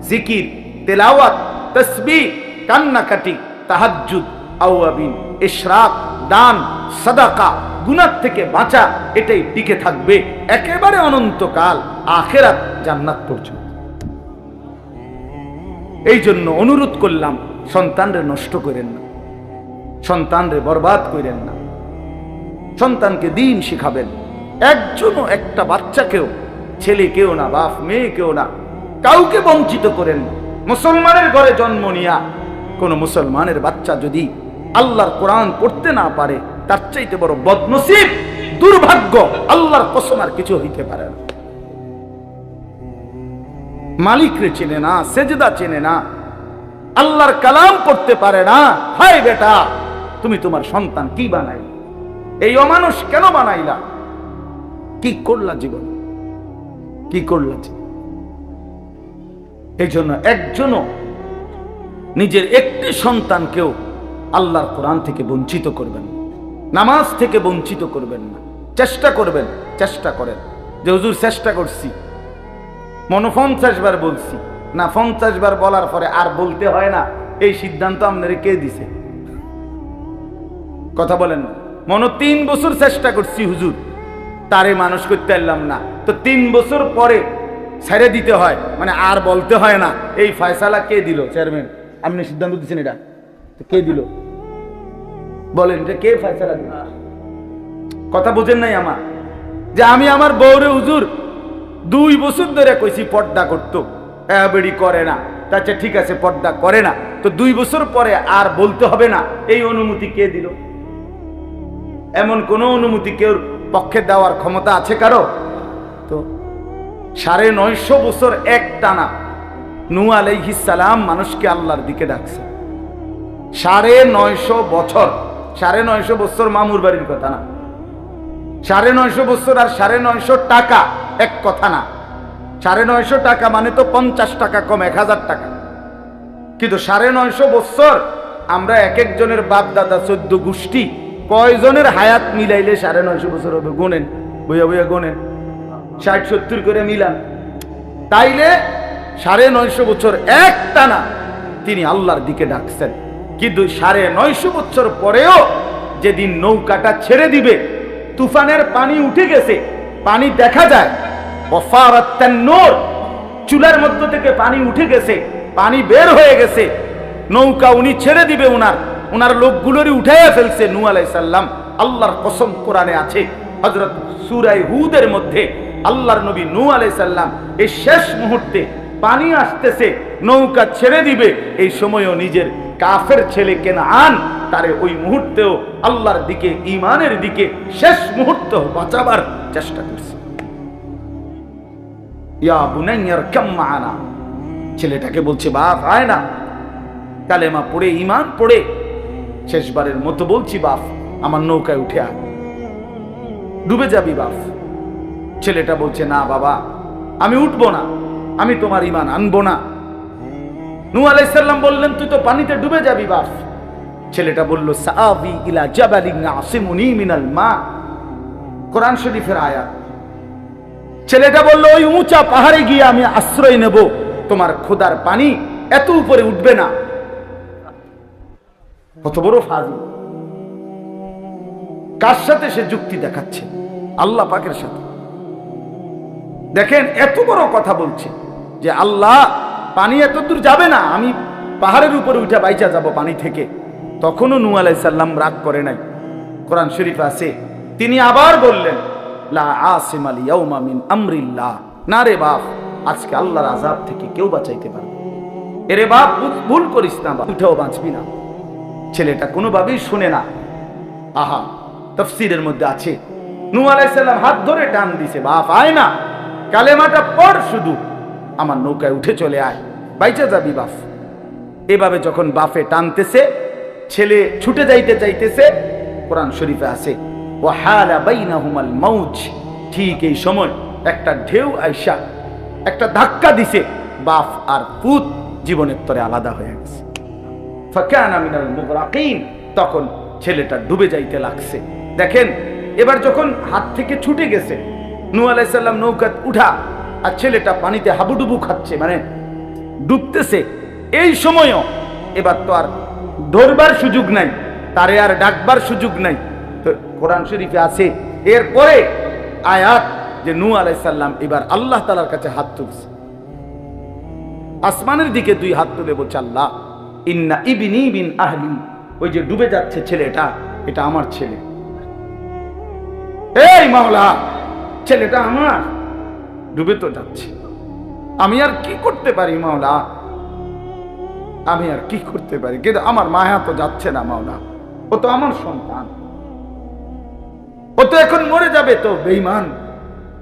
জিকির, তেলাওয়াত, তাসবিহ, কান্নাকাটি, তাহাজ্জুদ, আওয়াবিন, ইশরাক, দান, সাদাকা, গুনাহ থেকে বাঁচা, এটাই টিকে থাকবে একেবারে অনন্তকাল, আখিরাত জান্নাত পর্যন্ত। এই জন্য অনুরোধ করলাম, সন্তানরে নষ্ট করেন না, সন্তানরে বরবাদ করেন না, সন্তানকে দিন শিখাবেন। একজনও একটা বাচ্চাকেও, ছেলে কেউ না, বাপ মেয়ে কেউ না, কাউকে বঞ্চিত করেন না। মুসলমানের ঘরে জন্ম নিয়া কোন মুসলমানের বাচ্চা যদি আল্লাহর কোরআন পড়তে না পারে, তার চাইতে বড় বদনসিব, দুর্ভাগ্য আল্লাহর কসম আর কিছু হইতে পারে না। মালিকরে চেনে না, সেজদা চেনে না, আল্লাহর কালাম পড়তে পারে না, হায় বেটা তুমি তোমার সন্তান কি বানাইলা, এই অমানুষ কেন বানাইলা, কি করলা জীবন, কি করলা জীবন। এই জন্য একজনও নিজের একটি সন্তানকেও আল্লাহর কোরআন থেকে বঞ্চিত করবেন, নামাজ থেকে বঞ্চিত করবেন না। চেষ্টা করবেন, চেষ্টা করেন যে হুজুর চেষ্টা করছি, মনে 50 বার বলছি না, 50 বার বলার পরে আর বলতে হয় না, এই সিদ্ধান্ত আপনারা কে দিছে? কথা বলেন না। মনে 3 বছর চেষ্টা করছি হুজুর, তারে মানুষ করতে পারলাম না, তো 3 বছর পরে ছেড়ে দিতে হয়, মানে আর বলতে হয় না, এই ফয়সালা কে দিল? চেয়ারম্যান আপনি সিদ্ধান্ত দিচ্ছেন, এটা কে দিল বলেন, এটা কে ফয়সালা দিল? কথা বুঝেন নাই আমার, যে আমি আমার বউরে হুজুর 2 বছর ধরে কইছি পর্দা করতো, বেড়ি করে না, আচ্ছা ঠিক আছে পর্দা করে না, তো 2 বছর পরে আর বলতে হবে না, এই অনুমতি কে দিল? এমন কোন অনুমতি কেউ পক্ষে দেওয়ার ক্ষমতা আছে কারো? তো 950 বছর এক টানা নূহ আলাইহিস সালাম মানুষকে আল্লাহর দিকে ডাকছে। 950 বছর, 950 বছর মামুর বাড়ির কথা না, 950 বছর আর 950 টাকা এক কথা না। 950 টাকা মানে তো 50 টাকা কম, 1000 টাকা। কিন্তু 950 বছর আমরা এক একজনের বাপ দাদা 14 গোষ্ঠী কয়জনের হায়াত মিলাইলে 950 বছর হবে? গোনেন, বইয়া বইয়া গোনেন, 60-70 করে মিলান, তাইলে 950 বছর এক টানা তিনি আল্লাহর দিকে ডাকছেন। কিন্তু 950 বছর পরেও যেদিন নৌকাটা ছেড়ে দিবে, তুফানের পানি উঠে গেছে, পানি দেখা যায়, চুলার মধ্য থেকে পানি উঠে গেছে, পানি বের হয়ে গেছে, নৌকা উনি ছেড়ে দিবে, উনার লোকগুলোরই উঠাইয়া ফেলছে নূহ আলাইহিস সালাম। আল্লাহর কসম কোরআনে আছে, হযরত সূরা হুদের মধ্যে আল্লাহর নবী নূহ আলাইহিস সালাম এই শেষ মুহূর্তে পানি আসতেছে, নৌকা ছেড়ে দিবে, এই সময়ও নিজের কাফের ছেলে কেনান তারে ওই মুহূর্তেও আল্লাহর দিকে, ঈমানের দিকে শেষ মুহূর্ত বাঁচাবার চেষ্টা করছে। ইয়া বুনাইয়া রকাম মা'ানা, ছেলেটাকে বলছে বাপ আয় না, কালেমা পড়ে, ঈমান পড়ে শেষবারের মতো বলছি বাপ আমার নৌকায় উঠে আয়, ডুবে যাবি বাপ। ছেলেটা বলছে না বাবা আমি উঠবো না, আমি তোমার ঈমান আনবো না। নূহ আলাইহিস সালাম বললেন তুই তো পানিতে ডুবে যাবি বাপ। ছেলেটা বলল সাআবি ইলা জাবালিন ইয়াসিমুনি মিনাল মা, কোরআন শরীফের আয়াত। ছেলেটা বলল ওই উঁচা পাহাড়ে গিয়ে আমি আশ্রয় নেব, তোমার খোদার পানি এত উপরে উঠবে না। কত বড় ফাজিল! কার সাথে সে যুক্তি দেখাচ্ছে? আল্লাহ পাকের সাথে। দেখেন এত বড় কথা বলছে যে আল্লাহ পানি এত দূর যাবে না, আমি পাহাড়ের উপরে উঠে বাইচা যাব পানি থেকে। তখনও নূহ আলাইহিস সালাম রাগ করে নাই। কোরআন শরীফ আছে, তিনি আবার বললেন লা আসিমাল ইয়াউমা মিন আমরিল্লাহ, না রে বাপ, আজকে আল্লাহর আযাব থেকে কেউ বাঁচাইতে পারবে। এরে বাপ ভুল করিস না, বাপ উঠেও বাঁচবি না। ছেলেটা কোনোভাবেই শুনে না। আহা, তাফসীরের মধ্যে আছে নূহ আলাইহিস সালাম হাত ধরে টান দিছে, বাপ আয় না, কালেমাটা পড়, শুধু আমার নৌকায় উঠে চলে আয়, বাইচা যাবি বাপ। এভাবে যখন বাপে টানতেছে, ছেলে ছুটে যাইতে চাইতেছে, কোরআন শরীফে আছে ওয়াহালা বাইনাহুমাল মাউজ, ঠিক এই সময় একটা ঢেউ আইসা একটা ধাক্কা দিছে, বাপ আর পুত জীবনের তরে আলাদা হয়ে গেছে। ফাকানা মিনাল মুগরাকিন, তখন ছেলেটা ডুবে যাইতে লাগছে। দেখেন এবার যখন হাত থেকে ছুটে গেছে, নূহ আলাইহিস সালাম নৌকা উঠা আর ছেলেটা পানিতে হাবুডুবু খাচ্ছে, মানে ডুবতেছে। এই সময়ও এবার তো আর ধরবার সুযোগ নাই, তারে আর ডাকবার সুযোগ নাই। তো কোরআন শরীফে আছে এরপরে আয়াত যে নূহ আলাইহিস সালাম এবার আল্লাহ তাআলার কাছে হাত তুলছে, আসমানের দিকে দুই হাত তুলে বলছে আল্লাহ ইন্না ইবনি মিন আহলি, ওই যে ডুবে যাচ্ছে ছেলেটা, এটা আমার ছেলে। এই মাওলা, ছেলেটা আমার, ডুবে তো যাচ্ছে, আমি আর কি করতে পারি মাওলা, আমি আর কি করতে পারি, কিন্তু আমার মায়া তো যাচ্ছে না মাওলা, ও তো আমার সন্তান, ও তো এখন মরে যাবে, তো বেঈমান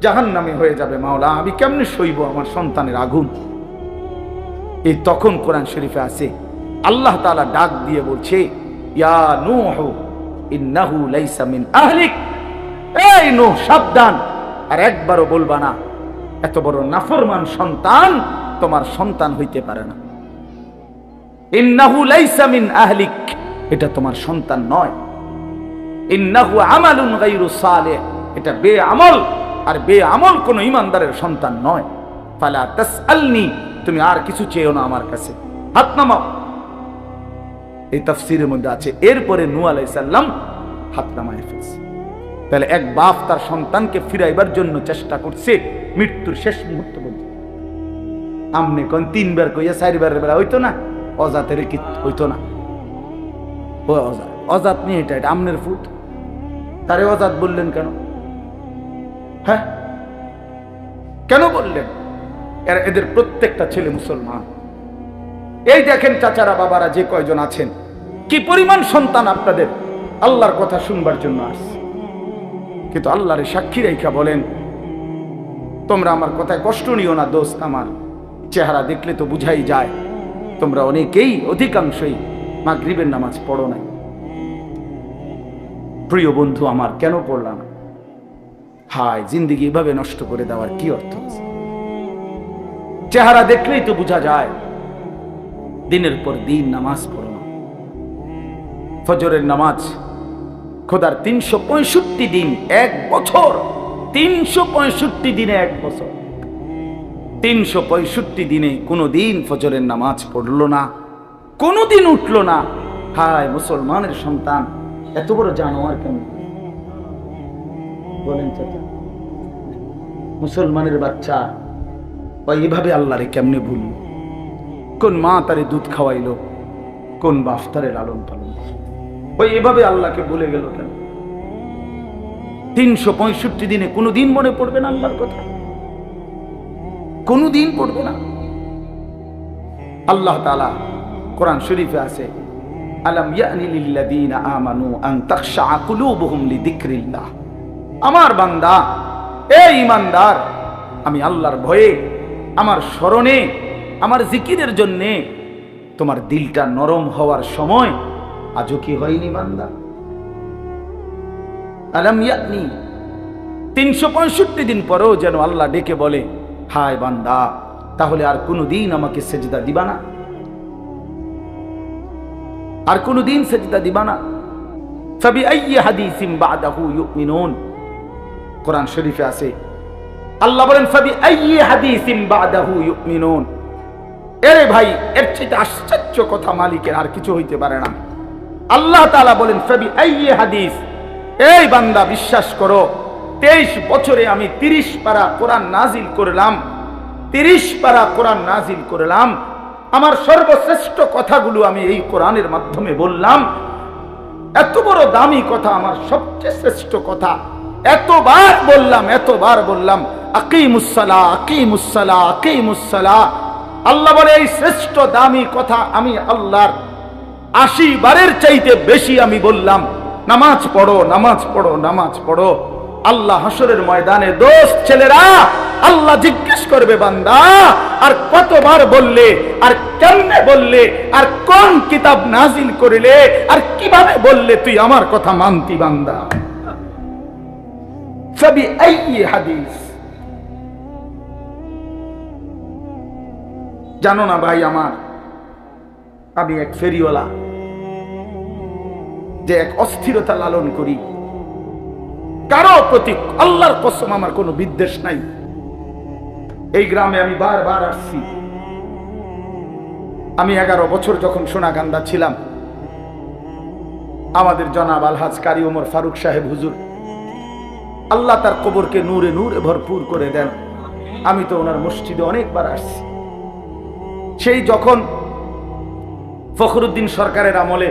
জাহান্নামী হয়ে যাবে মাওলা, আমি কেমনে সইব আমার সন্তানের আগুন। এই তখন কোরআন শরীফে আছে আল্লাহ তাআলা ডাক দিয়ে বলছে ইয়া নূহ ইন্নাহু লাইসা মিন আহলিক, এই নূহ সাবধান, আর একবারও বলবা না এত বড় নাফরমান সন্তান তোমার সন্তান হইতে পারে না। ইন্নাহু লাইসা মিন আহলিক, এটা তোমার সন্তান নয়। ইন্নাহু আমালুন গায়রু সালিহ, এটা বেআমল, আর বেআমল কোন ঈমানদারের সন্তান নয়। ফালা তাসআলনি, তুমি আর কিছু চেয়েও না আমার কাছে, হাত নামাও। এই তাফসীরের মধ্যে আছে এরপরে নূহ আলাইহিস সালাম হাত নামায় ফেলছে। তাহলে এক বাপ তার সন্তানকে ফিরাইবার জন্য চেষ্টা করছে মৃত্যুর শেষ মুহূর্ত পর্যন্ত। আমনে কোন তিনবার কইয়া চারবার বেলা হইতো না, অজাতের কি হইতো না, ও অজাত, অজাত নিয়ে এটা আমনের ফুট, তারে অজাত বললেন কেন? হ্যাঁ কেন বললেন? এদের প্রত্যেকটা ছেলে মুসলমান। এই দেখেন চাচারা বাবারা যে কয়জন আছেন, কি পরিমাণ সন্তান আপনাদের আল্লাহর কথা শুনবার জন্য আসছে, কিন্তু আল্লাহরে সাক্ষী রেখা বলেন তোমরা আমার কথায় কষ্ট নিও না দোস্ত, আমার চেহারা দেখলে তো বুঝাই যায় তোমরা অনেকেই অধিকাংশই মাগরিবের নামাজ পড়ো নাই। প্রিয় বন্ধু আমার, কেন পড়লাম? হায়, জিন্দেগি এভাবে নষ্ট করে দেওয়ার কি অর্থ আছে? চেহারা দেখলেই তো বোঝা যায় দিনের পর দিন নামাজ পড়ো না। ফজরের নামাজ খোদার 365 দিন, এক বছর, 365 দিনে এক বছর, 365 দিনে কোনোদিন ফজরের নামাজ পড়লো না, কোনোদিন উঠলো না। হায়, মুসলমানের সন্তান এত বড় জানোয়ার কেন বলেন চাচা? মুসলমানের বাচ্চা এইভাবে আল্লাহরে কেমনে ভুলল? কোন মা তারে দুধ খাওয়াইলো, কোন বাপ তারে লালন পালন, ওই এভাবে আল্লাহকে ভুলে গেল কেন? 365 দিনে কোনোদিন মনে পড়বে না আল্লাহর কথা? কোনোদিন পড়বে না। আল্লাহ তাআলা কোরআন শরীফে আছে আলাম ইয়ানি লিল্লাযীনা আমানু আন তাখশা কুলুবুহুম লিযিকরিল্লাহ, আমার বান্দা, এই ঈমানদার, আমি আল্লাহর ভয়ে, আমার স্মরণে, আমার জিকিরের জন্যে তোমার দিলটা নরম হওয়ার সময় আজও কি হয়নি বান্দা? আলাম ইয়ানি, 365 দিন পরেও যেন আল্লাহ ডেকে বলে হায় বান্দা, তাহলে আর কোনোদিন আমাকে সেজদা দিবা না? আর কোনোদিন সেজদা দিবা না? ফাবিআইয়ি হাদিসিন বা'দাহু ইউমিনুন, কোরআন শরীফে আছে আল্লাহ বলেন ফাবিআইয়ি হাদিসিন বা'দাহু ইউমিনুন। এরে ভাই, এর চেয়ে আশ্চর্য কথা মালিকের আর কিছু হইতে পারে না। আল্লাহ তাআলা বলেন ফাবিআইয়ি হাদিস, এই বান্দা বিশ্বাস করো, 23 বছরে আমি 30 পারা কোরআন নাজিল করলাম, 30 পারা কোরআন নাজিল করলাম। আমার সর্বশ্রেষ্ঠ কথাগুলো আমি এই কোরআনের মাধ্যমে বললাম। এত বড় দামি কথা, আমার সবচেয়ে শ্রেষ্ঠ কথা, এতবার বললাম আকিমুস সালাহ, আকিমুস সালাহ, আকিমুস সালাহ। আল্লাহ বলে এই শ্রেষ্ঠ দামি কথা আমি আল্লাহর 80 বারের চাইতে বেশি আমি বললাম, নামাজ পড়ো, নামাজ পড়ো, নামাজ পড়ো। আল্লাহ হাসরের ময়দানে দোস্ত ছেলেরা, আল্লাহ জিজ্ঞেস করবে বান্দা আর কতবার বললে, আর কেমনে বললে, আর কোন কিতাব নাজিল করিলে, আর কিভাবে বললে তুই আমার কথা মানতি বান্দা। সবই এই হাদিস। জানো না ভাই আমার, আমি এক ফেরিওয়ালা, যে এক অস্থিরতা লালন করি কারো প্রতি, আল্লাহর কসম আমার কোনো বিদ্বেষ নাই। এই গ্রামে আমি বারবার আসছি। আমি 11 বছর যখন সোনাগান্দা ছিলাম, আমাদের জনাব আলহাজ কারি ওমর ফারুক সাহেব হুজুর, আল্লাহ তার কবরকে নূরে নূরে ভরপুর করে দেন। আমি তো ওনার মসজিদে অনেকবার আসছি। সেই যখন ফখরুদ্দিন সরকারের আমলে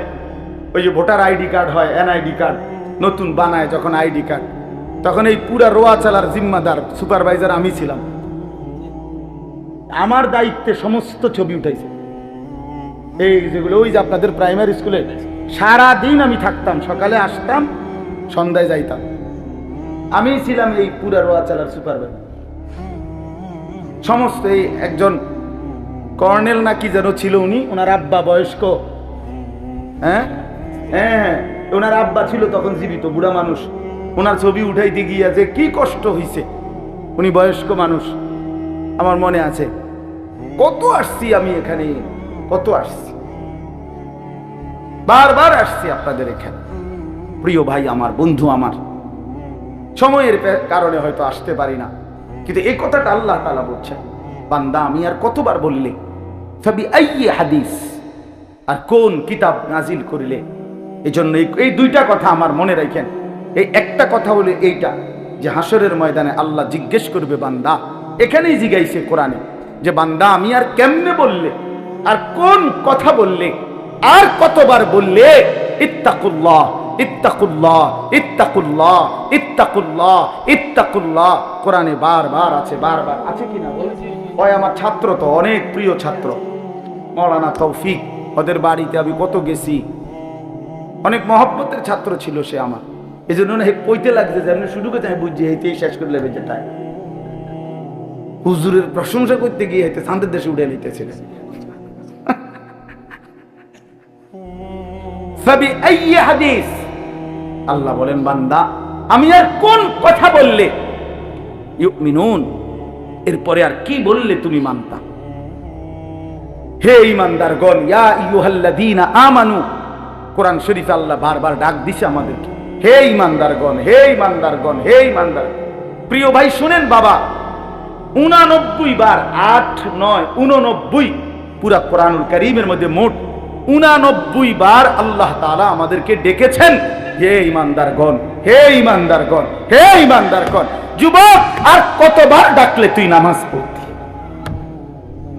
ওই যে ভোটার আইডি কার্ড হয়, এনআইডি কার্ড নতুন বানায় যখন আইডি কার্ড, তখন এই পুরা রোয়া চালার জিম্মাদার সুপারভাইজার আমি ছিলাম। আমার দায়িত্বে সমস্ত ছবি উঠাইছে, এই যেগুলো ওই যে আপনাদের প্রাইমারি স্কুলে সারা দিন আমি থাকতাম, সকালে আসতাম, সন্ধ্যায় যাইতাম। আমি ছিলাম এই পুরা রোয়া চালার সুপারভাইজার। সমস্ত এই একজন কর্নেল না কি যেন ছিল উনি, ওনার আব্বা বয়স্ক, হ্যাঁ হ্যাঁ, ওনার আব্বা ছিল তখন জীবিত, বুড়া মানুষ। ওনার ছবি উঠাইতে গিয়া যে কি কষ্ট হইছে, উনি বয়স্ক মানুষ, আমার মনে আছে। কত আসছি আমি এখানে, কত আসছি, বারবার আসছি আপনাদের এখানে। প্রিয় ভাই আমার, বন্ধু আমার, সময়ের কারণে হয়তো আসতে পারি না, কিন্তু এই কথাটা আল্লাহ তাআলা বলছেন, বান্দা আমি আর কতবার বললে, ফাবি আইয়ি হাদিস, আর কোন কিতাব নাজিল করিলে। এই জন্য এই দুইটা কথা আমার মনে রাখেন। এই একটা কথা হলো এইটা, যে হাসরের ময়দানে আল্লাহ জিজ্ঞেস করবে বান্দা, এখানেই জিজ্ঞাইছে কোরআনে, যে বান্দা আমি আর কেমনে বললে, আর কোন কথা বললে, আর কতবার বললে। ইত্তাকুল্লাহ, ইত্তাকুল্লাহ, ইত্তাকুল্লাহ, ইত্তাকুল্লাহ, ইত্তাকুল্লাহ, কোরআনে বারবার আছে, বারবার আছে কিনা বলেন। ওই আমার ছাত্র তো অনেক প্রিয় ছাত্র, মাওলানা তৌফিক, ওদের বাড়িতে আমি কত গেছি, অনেক মহব্বতের ছাত্র ছিল সে আমার। এই জন্য কইতে লাগছে যে আমি শুরু করতে, আমি বুঝছি এইতেই শেষ করে লেবে যেটাই হুজুরের প্রশংসা করতে গিয়ে হইতে চাঁদের দেশে উঠে নিতেছিলেন। হাদিস, আল্লাহ বলেন বান্দা আমি আর কোন কথা বললে ইউমিনুন, এরপরে আর কি বললে তুমি মানতা। হে ঈমানদারগণ, ইয়া আইয়ুহাল্লাযীনা আমানু, কোরআন শরীফে আল্লাহ বারবার ডাক দিছে আমাদেরকে, হে ঈমানদারগণ, হে ঈমানদারগণ, হে ঈমানদার। প্রিয় ভাই শুনেন বাবা, 89 বার, 8, 9, 89, পুরা কোরআনুল কারীমের মধ্যে মোট 89 বার আল্লাহ তাআলা আমাদেরকে ডেকেছেন, হে ঈমানদারগণ, হে ঈমানদারগণ, হে ঈমানদারগণ। যুবক, আর কতবার ডাকলে তুই নামাজ পড়তি?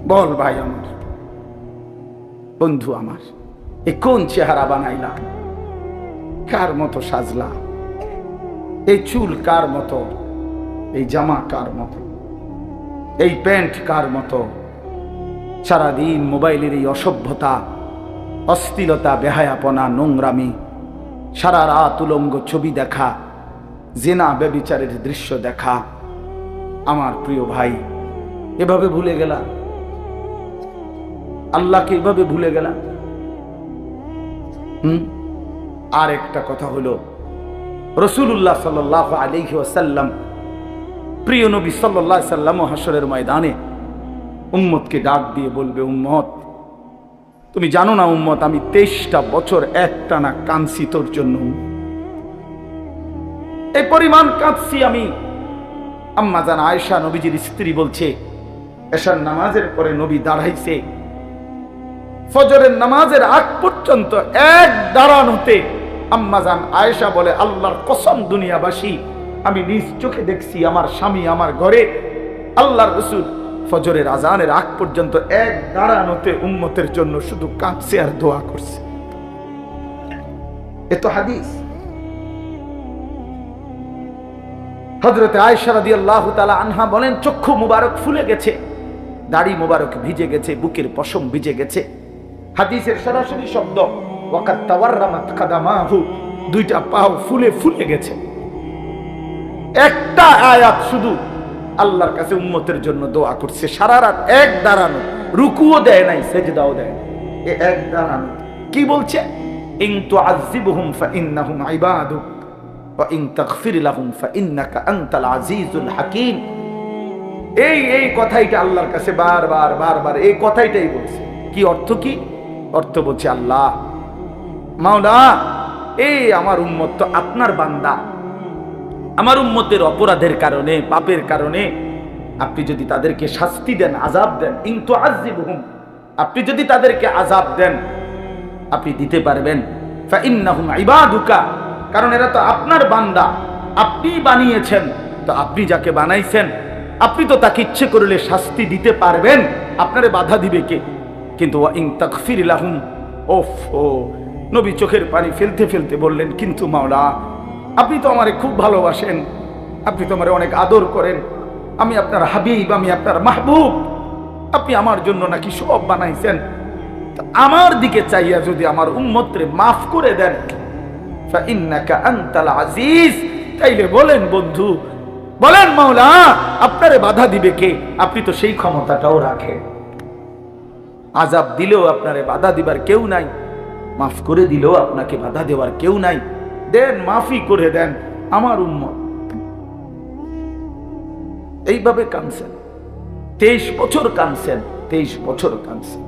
বল ভাই আমার, বন্ধু আমার, এ কোন চেহারা বানাইলা, কার মতো সাজলা, এই চুল কার মতো, এই জামা কার মতো, এই প্যান্ট কার মতো। সারাদিন মোবাইলের এই অসভ্যতা, অশ্লীলতা, বেহায়াপনা, নোংরামি, সারা রাত উলঙ্গ ছবি দেখা, জেনা ব্যভিচারের দৃশ্য দেখা। আমার প্রিয় ভাই, এভাবে ভুলে গেলা আল্লাহকে, এভাবে ভুলে গেলা। আর একটা কথা হলো, রাসূলুল্লাহ সাল্লাল্লাহু আলাইহি ওয়াসাল্লাম, প্রিয় নবী সাল্লাল্লাহু আলাইহি ওয়াসাল্লাম হাসরের ময়দানে উম্মতকে ডাক দিয়ে বলবে, উম্মত তুমি জানো না উম্মত, আমি 23টা বছর একটানা কাঁদছি তোর জন্য, এই পরিমাণ কাঁদছি আমি। আম্মা জান আয়েশা নবীজির স্ত্রী বলছে, এশার নামাজের পরে নবী দাঁড়াইছে, ফজরের নামাজের আগ পর্যন্ত এক দাঁড়ানোতে আম্মাজান আয়েশা বলে, আল্লাহর কসম দুনিয়াবাসী, আমি নিজ চোখে দেখছি আমার স্বামী আমার ঘরে আল্লাহর রাসূল ফজরের আজানের আগ পর্যন্ত এক দাঁড়ানোতে উম্মতের জন্য শুধু কাঁদছে আর দোয়া করছে। এ তো হাদিস। হযরতে আয়েশা রাদিয়াল্লাহু তাআলা আনহা বলেন, চক্ষু মুবারক ফুলে গেছে, দাড়ি মুবারক ভিজে গেছে, বুকের পশম ভিজে গেছে। হাদিসের সরাসরি শব্দ ওয়াকাত তাওয়াররামাত কাদামাহু, দুইটা পাও ফুলে ফুলে গেছে। একটা আয়াত শুধু আল্লাহর কাছে উম্মতের জন্য দোয়া করছে, সারা রাত এক দাঁড়ানো, রুকুও দেয় নাই, সেজদাও দেয় নাই, এক দাঁড়ানো। কি বলছে? ইন তুআযিবহুম ফাইন্নাহুম ইবাদুক ওয়া ইন তাগফির লাহুম ফাইন্নাকা আনতাল আজিজুল হাকীম। এই কথাইটা আল্লাহর কাছে বারবার এই কথাইটাই বলছে। কি অর্থ? কি অর্থ? বলছে, আল্লাহ মাওলা, এই আমার উম্মত তো আপনার বান্দা, আমার উম্মতের অপরাধের কারণে, পাপের কারণে আপনি যদি তাদেরকে শাস্তি দেন, আযাব দেন, ইন তুআযিবহুম, আপনি যদি তাদেরকে আযাব দেন, আপনি দিতে পারবেন, ফাইন্নাহুম ইবাদুকা, কারণ এরা তো আপনার বান্দা, আপনি বানিয়েছেন, তো আপনি যাকে বানাইছেন আপনি তো তাকে ইচ্ছে করলে শাস্তি দিতে পারবেন, আপনারে বাধা দিবে কে? কিন্তু ওয়া ইন তাগফির লাহুম, নবী চোখের পানি ফেলতে ফেলতে বললেন, কিন্তু মাওলা, আপনি তো আমারে খুব ভালোবাসেন, আপনি তো আমারে অনেক আদর করেন, আমি আপনার হাবিব, আমি আপনার মাহবুব, আপনি আমার জন্য নাকি সব বানাইছেন, আমার দিকে চাইয়া যদি আমার উম্মতরে মাফ করে দেন, ফাইন্নাকা আনতাল আজিজ, তাইলে বলেন বন্ধু, বলেন মাওলা, আপনারে বাধা দিবে কে? আপনি তো সেই ক্ষমতাটাও রাখেন। আযাব দিলেও আপনারে বাধা দিবার কেউ নাই, মাফ করে দিলেও আপনাকে বাধা দেওয়ার কেউ নাই, দেন, মাফি করে দেন আমার উম্মত। এইভাবে কাঁদছেন, 23 বছর কাঁদছেন, 23 বছর কাঁদছেন।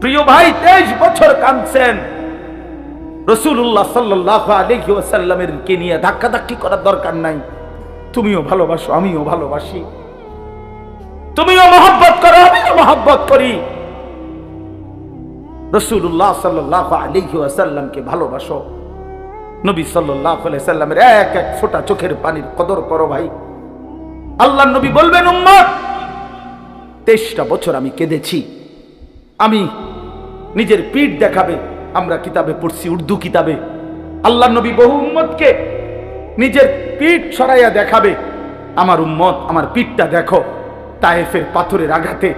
প্রিয় ভাই, 23 বছর কাঁদছেন। রাসূলুল্লাহ সাল্লাল্লাহু আলাইহি ওয়াসাল্লামের কে নিয়ে ধাক্কাধাক্কি করার দরকার নাই। তুমিও ভালোবাসো, আমিও ভালোবাসি, তুমিও মহব্বত করো, আমিও মহব্বত করি। রাসূলুল্লাহ সাল্লাল্লাহু আলাইহি ওয়াসাল্লামকে ভালোবাসো, নবী সাল্লাল্লাহু আলাইহি ওয়াসাল্লামের এক এক ফোঁটা চোখের পানির কদর করো ভাই। আল্লাহর নবী বলবেন, উম্মত 23টা বছর আমি কেঁদেছি, আমি নিজের পিঠ দেখাবে, আমরা কিতাবে পড়ছি, উর্দু কিতাবে আল্লাহর নবী বহু উম্মতকে নিজের পিঠ সরাইয়া দেখাবে, আমার উম্মত আমার পিঠটা দেখো, তায়েফের পাথরের আঘাতে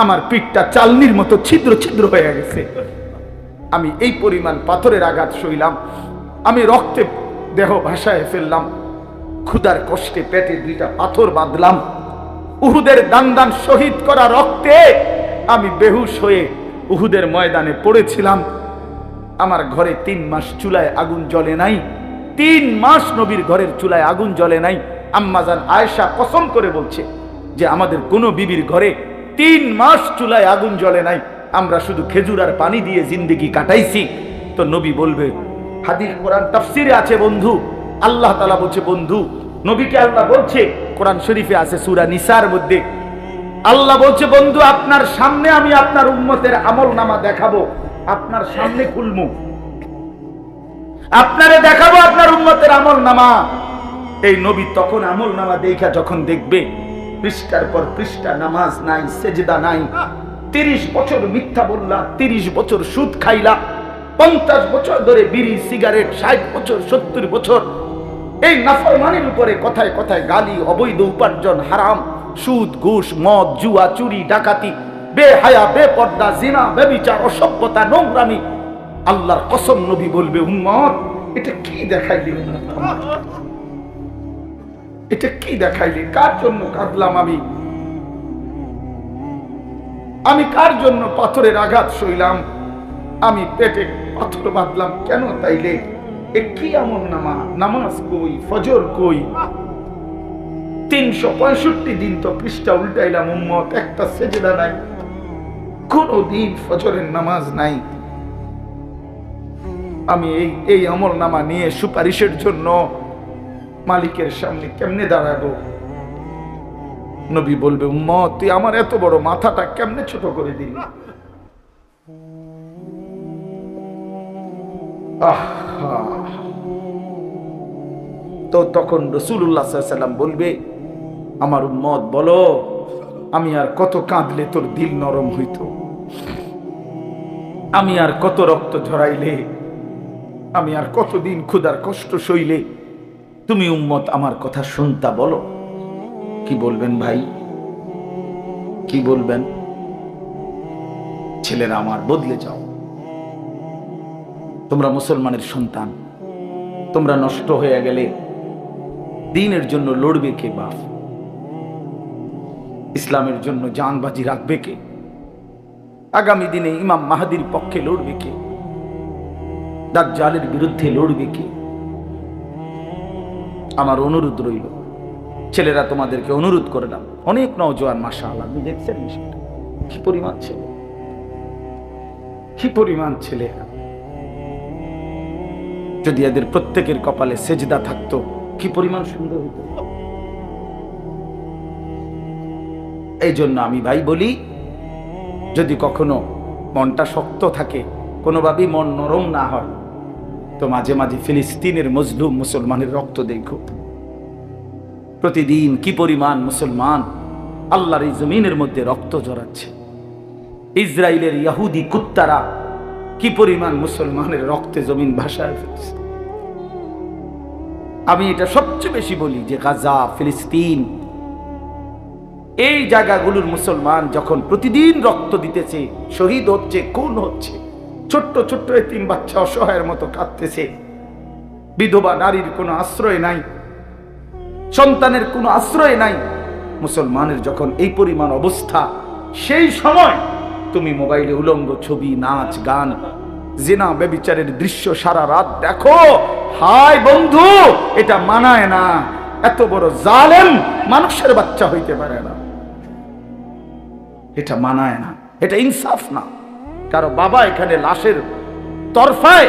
আমার পিঠটা চালনির মতো ছিদ্র ছিদ্র হয়ে গেছে, আমি এই পরিমাণ পাথরের আঘাত সইলাম, আমি রক্তে দেহ ভাসায় ফেললাম, ক্ষুধার কষ্টে পেটে 2টা পাথর বাঁধলাম, উহুদের দান শহীদ করা রক্তে আমি বেহুশ হয়ে উহুদের ময়দানে পড়েছিলাম, আমার ঘরে 3 মাস চুলায় আগুন জ্বলে নাই, 3 মাস নবীর ঘরের চুলায় আগুন জ্বলে নাই। আম্মাজান আয়েশা কসম করে বলছে যে আমাদের কোন বিবির ঘরে 3 মাস চুলায় আগুন জ্বলে নাই, আমরা শুধু খেজুর আর পানি দিয়ে জিন্দেগি কাটাইছি। তো নবী বলবে, হাদিস কোরআন তাফসিরে আছে বন্ধু, আল্লাহ তাআলা বলছে, বন্ধু নবীকে আল্লাহ বলছে, কোরআন শরীফে আছে সূরা নিসার মধ্যে আল্লাহ বলছে, বন্ধু আপনার সামনে আমি আপনার উম্মতের আমলনামা দেখাবো, আপনার সামনে খুলমু, আপনারে দেখাবো আপনার উম্মতের আমলনামা। এই নবী তখন আমলনামা দেখা যখন দেখবে পৃষ্ঠার পর পৃষ্ঠা নামাজ নাই, সেজদা নাই, 30 বছর মিথ্যা বললা, 30 বছর সুদ খাইলা, 50 বছর ধরে বিড়ি সিগারেট, 60 বছর 70 বছর এই নাফরমানির উপরে কথায় কথায় গালি, অবৈধ উপার্জন, হারাম, সুদ, ঘুষ, মদ, জুয়া, চুরি, ডাকাতি, বেহায়া, বেপর্দা, জিনা, ব্যভিচার, অসভ্যতা, নোংরামি। আল্লাহর কসম নবী বলবে, উম্মত এটা কি দেখাইলি, এটা কি দেখাইলি, কার জন্য কাঁদলাম আমি কার জন্য পাথরের আঘাত সইলাম, আমি পেটে পাথর বাঁধলাম কেন? তাইলে এ কি আমল নামা? নামাজ কই, ফজর কই, 365 দিন তো পৃষ্ঠা উল্টাইলাম উম্মত, একটা সেজদা নাই, কোনো দিন ফজরের নামাজ নাই। আমি এই আমল নামা নিয়ে সুপারিশের জন্য মালিকের সামনে কেমনে দাঁড়াবো? নবী বলবে, উম্মত তুই আমার এত বড় মাথাটা কেমনে ছোট করে দিলি? তো তখন রাসূলুল্লাহ সাল্লাল্লাহু আলাইহি ওয়াসাল্লাম বলবে, আমার উম্মত বলো, আমি আর কত কাঁদলে তোর দিল নরম হইত, আমি আর কত রক্ত ঝরাইলে, আমি আর কতদিন ক্ষুধার কষ্ট সইলে তুমি উম্মত আমার কথা শুনতা, বলো কি বলবেন ভাই, কি বলবেন? ছেলেরা আমার, বদলে যাও। তোমরা মুসলমানের সন্তান, তোমরা নষ্ট হয়ে গেলে দ্বীনের জন্য লড়বে কে বাপ? ইসলামের জন্য জানবাজি রাখবে কে? আগামী দিনে ইমাম মাহদীর পক্ষে লড়বে কে? দাজ্জালের বিরুদ্ধে লড়বে কে? আমার অনুরোধ রইল, ছেলেরা তোমাদেরকে অনুরোধ করলাম, অনেক নওজোয়ান মাশাআল্লাহ, আপনি দেখছেন কি পরিমাণ ছেলে, কি পরিমাণ ছেলে। যদি এদের প্রত্যেকের কপালে সেজদা থাকতো কি পরিমাণ সুন্দর হতো। এই জন্য আমি ভাই বলি, যদি কখনো মনটা শক্ত থাকে, কোনোভাবেই মন নরম না হয়, তো মাঝে মাঝে ফিলিস্তিনের মজলুম মুসলমানের রক্ত দেখো। প্রতিদিন কি পরিমাণ মুসলমান আল্লাহর এই জমিনের মধ্যে রক্ত ঝরাচ্ছে। ইসরায়েলের ইহুদি কুত্তারা কি পরিমাণ মুসলমানের রক্তে জমিন ভাসায় ফেলছে। আমি এটা সবচেয়ে বেশি বলি যে গাজা, ফিলিস্তিন, এই জায়গাগুলোর মুসলমান যখন প্রতিদিন রক্ত দিতেছে, শহীদ হচ্ছে, খুন হচ্ছে, ছোট্ট ছোট্ট এতিম বাচ্চা অসহায়ের মতো কাঁদতেছে, বিধবা নারীর কোনো আশ্রয় নাই, সন্তানের কোনো আশ্রয় নাই, মুসলমানের যখন এই পরিমাণ অবস্থা, সেই সময় তুমি মোবাইলে উলঙ্গ ছবি, নাচ গান, জিনা ব্যভিচারের দৃশ্য সারা রাত দেখো, হায় বন্ধু, এটা মানায় না। এত বড় জালেম মানুষের বাচ্চা হইতে পারে না, এটা মানায় না, এটা ইনসাফ না। কারো বাবা এখানে লাশের তরফায়,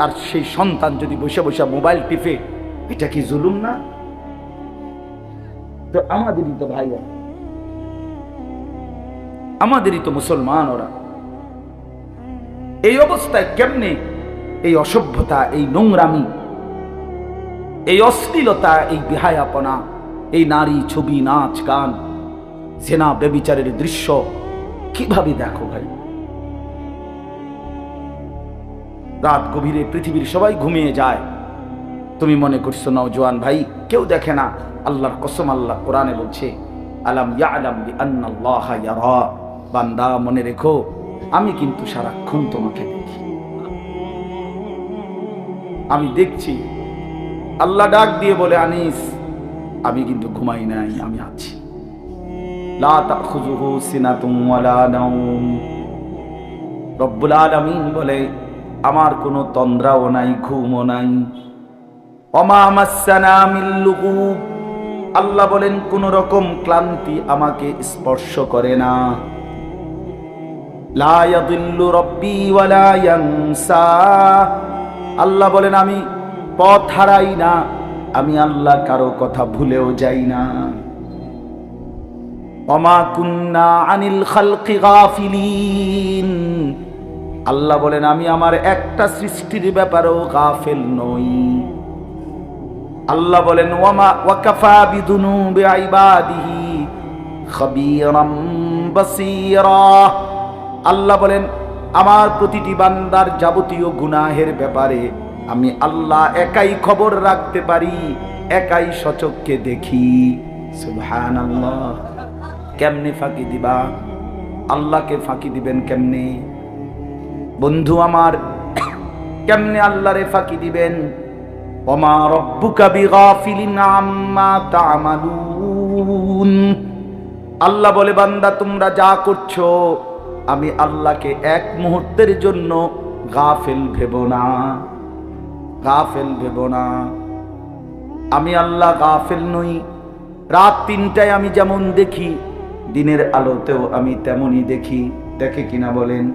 আর সেই সন্তান যদি বসে বসে মোবাইল টিপে, এটা কি জুলুম না? তো আমাদেরই তো ভাই, আমাদেরই তো মুসলমান ওরা। এই অবস্থায় কেমনে এই অসভ্যতা, এই নোংরামি, এই অশ্লীলতা, এই বিহায়াপনা, এই নারী ছবি, নাচ গান, জেনা ব্যভিচারের দৃশ্য কিভাবে দেখো ভাই? রাত গভীরে পৃথিবীর সবাই ঘুমিয়ে যায়, তুমি মনে করছো নওজোয়ান ভাই কেউ দেখে না? আল্লাহর কসম, আল্লাহ কোরআনে বলছে, আলাম ইয়ালাম বিআন্নাল্লাহা ইয়ারা, বান্দা মনে রেখো, আমি কিন্তু সারাক্ষণ তোমাকে দেখি, আমি দেখছি। আল্লাহ ডাক দিয়ে বলে, আনিস, আমি কিন্তু ঘুমাই নাই, আমি আছি। লা তাখুযুহু সিনাতুন ওয়ালা নাওম, রব্বুল আলামিন বলে, আমার কোনো তন্দ্রাও নাই, ঘুমও নাই। ওমা মাসসানা মিন লুগুব, আল্লাহ বলেন কোন রকম ক্লান্তি আমাকে স্পর্শ করে না। লা ইয়াদিল্লু রাব্বি ওয়ালা ইয়ানসা, আল্লাহ বলেন আমি পথ হারাই না, আমি আল্লাহ কারো কথা ভুলেও যাই না। ওমা কুন্না আনিল খালকি গাফিলিন, আল্লাহ বলেন আমি আমার একটা সৃষ্টির ব্যাপারেও গাফেল নই। আল্লাহ বলেন ওয়ামা ওয়াকাফা বিদুনুবি ইবাদিহি খাবীরাম বাসীরা, আল্লাহ বলেন আমার প্রতিটি বান্দার যাবতীয় গুনাহের ব্যাপারে আমি আল্লাহ একাই খবর রাখতে পারি, একাই সচক্ষে দেখি। সুবহানাল্লাহ। কেমনে ফাঁকি দিবা? আল্লাহকে ফাঁকি দিবেন কেমনে? বন্ধু আমার, কেমনে আল্লাহরে ফাঁকি দিবেন? ওমা রব্বুকা বিগাফিলিন আম্মা তা'মালুন, আল্লাহ বলে বান্দা তোমরা যা করছো আমি আল্লাহকে এক মুহূর্তের জন্য গাফেল ভেবো না, গাফেল ভেবো না। আমি আল্লাহ গাফেল নই। রাত ৩টায় আমি যেমন দেখি, দিনের আলোতেও আমি তেমনই দেখি। দেখে কিনা বলেন?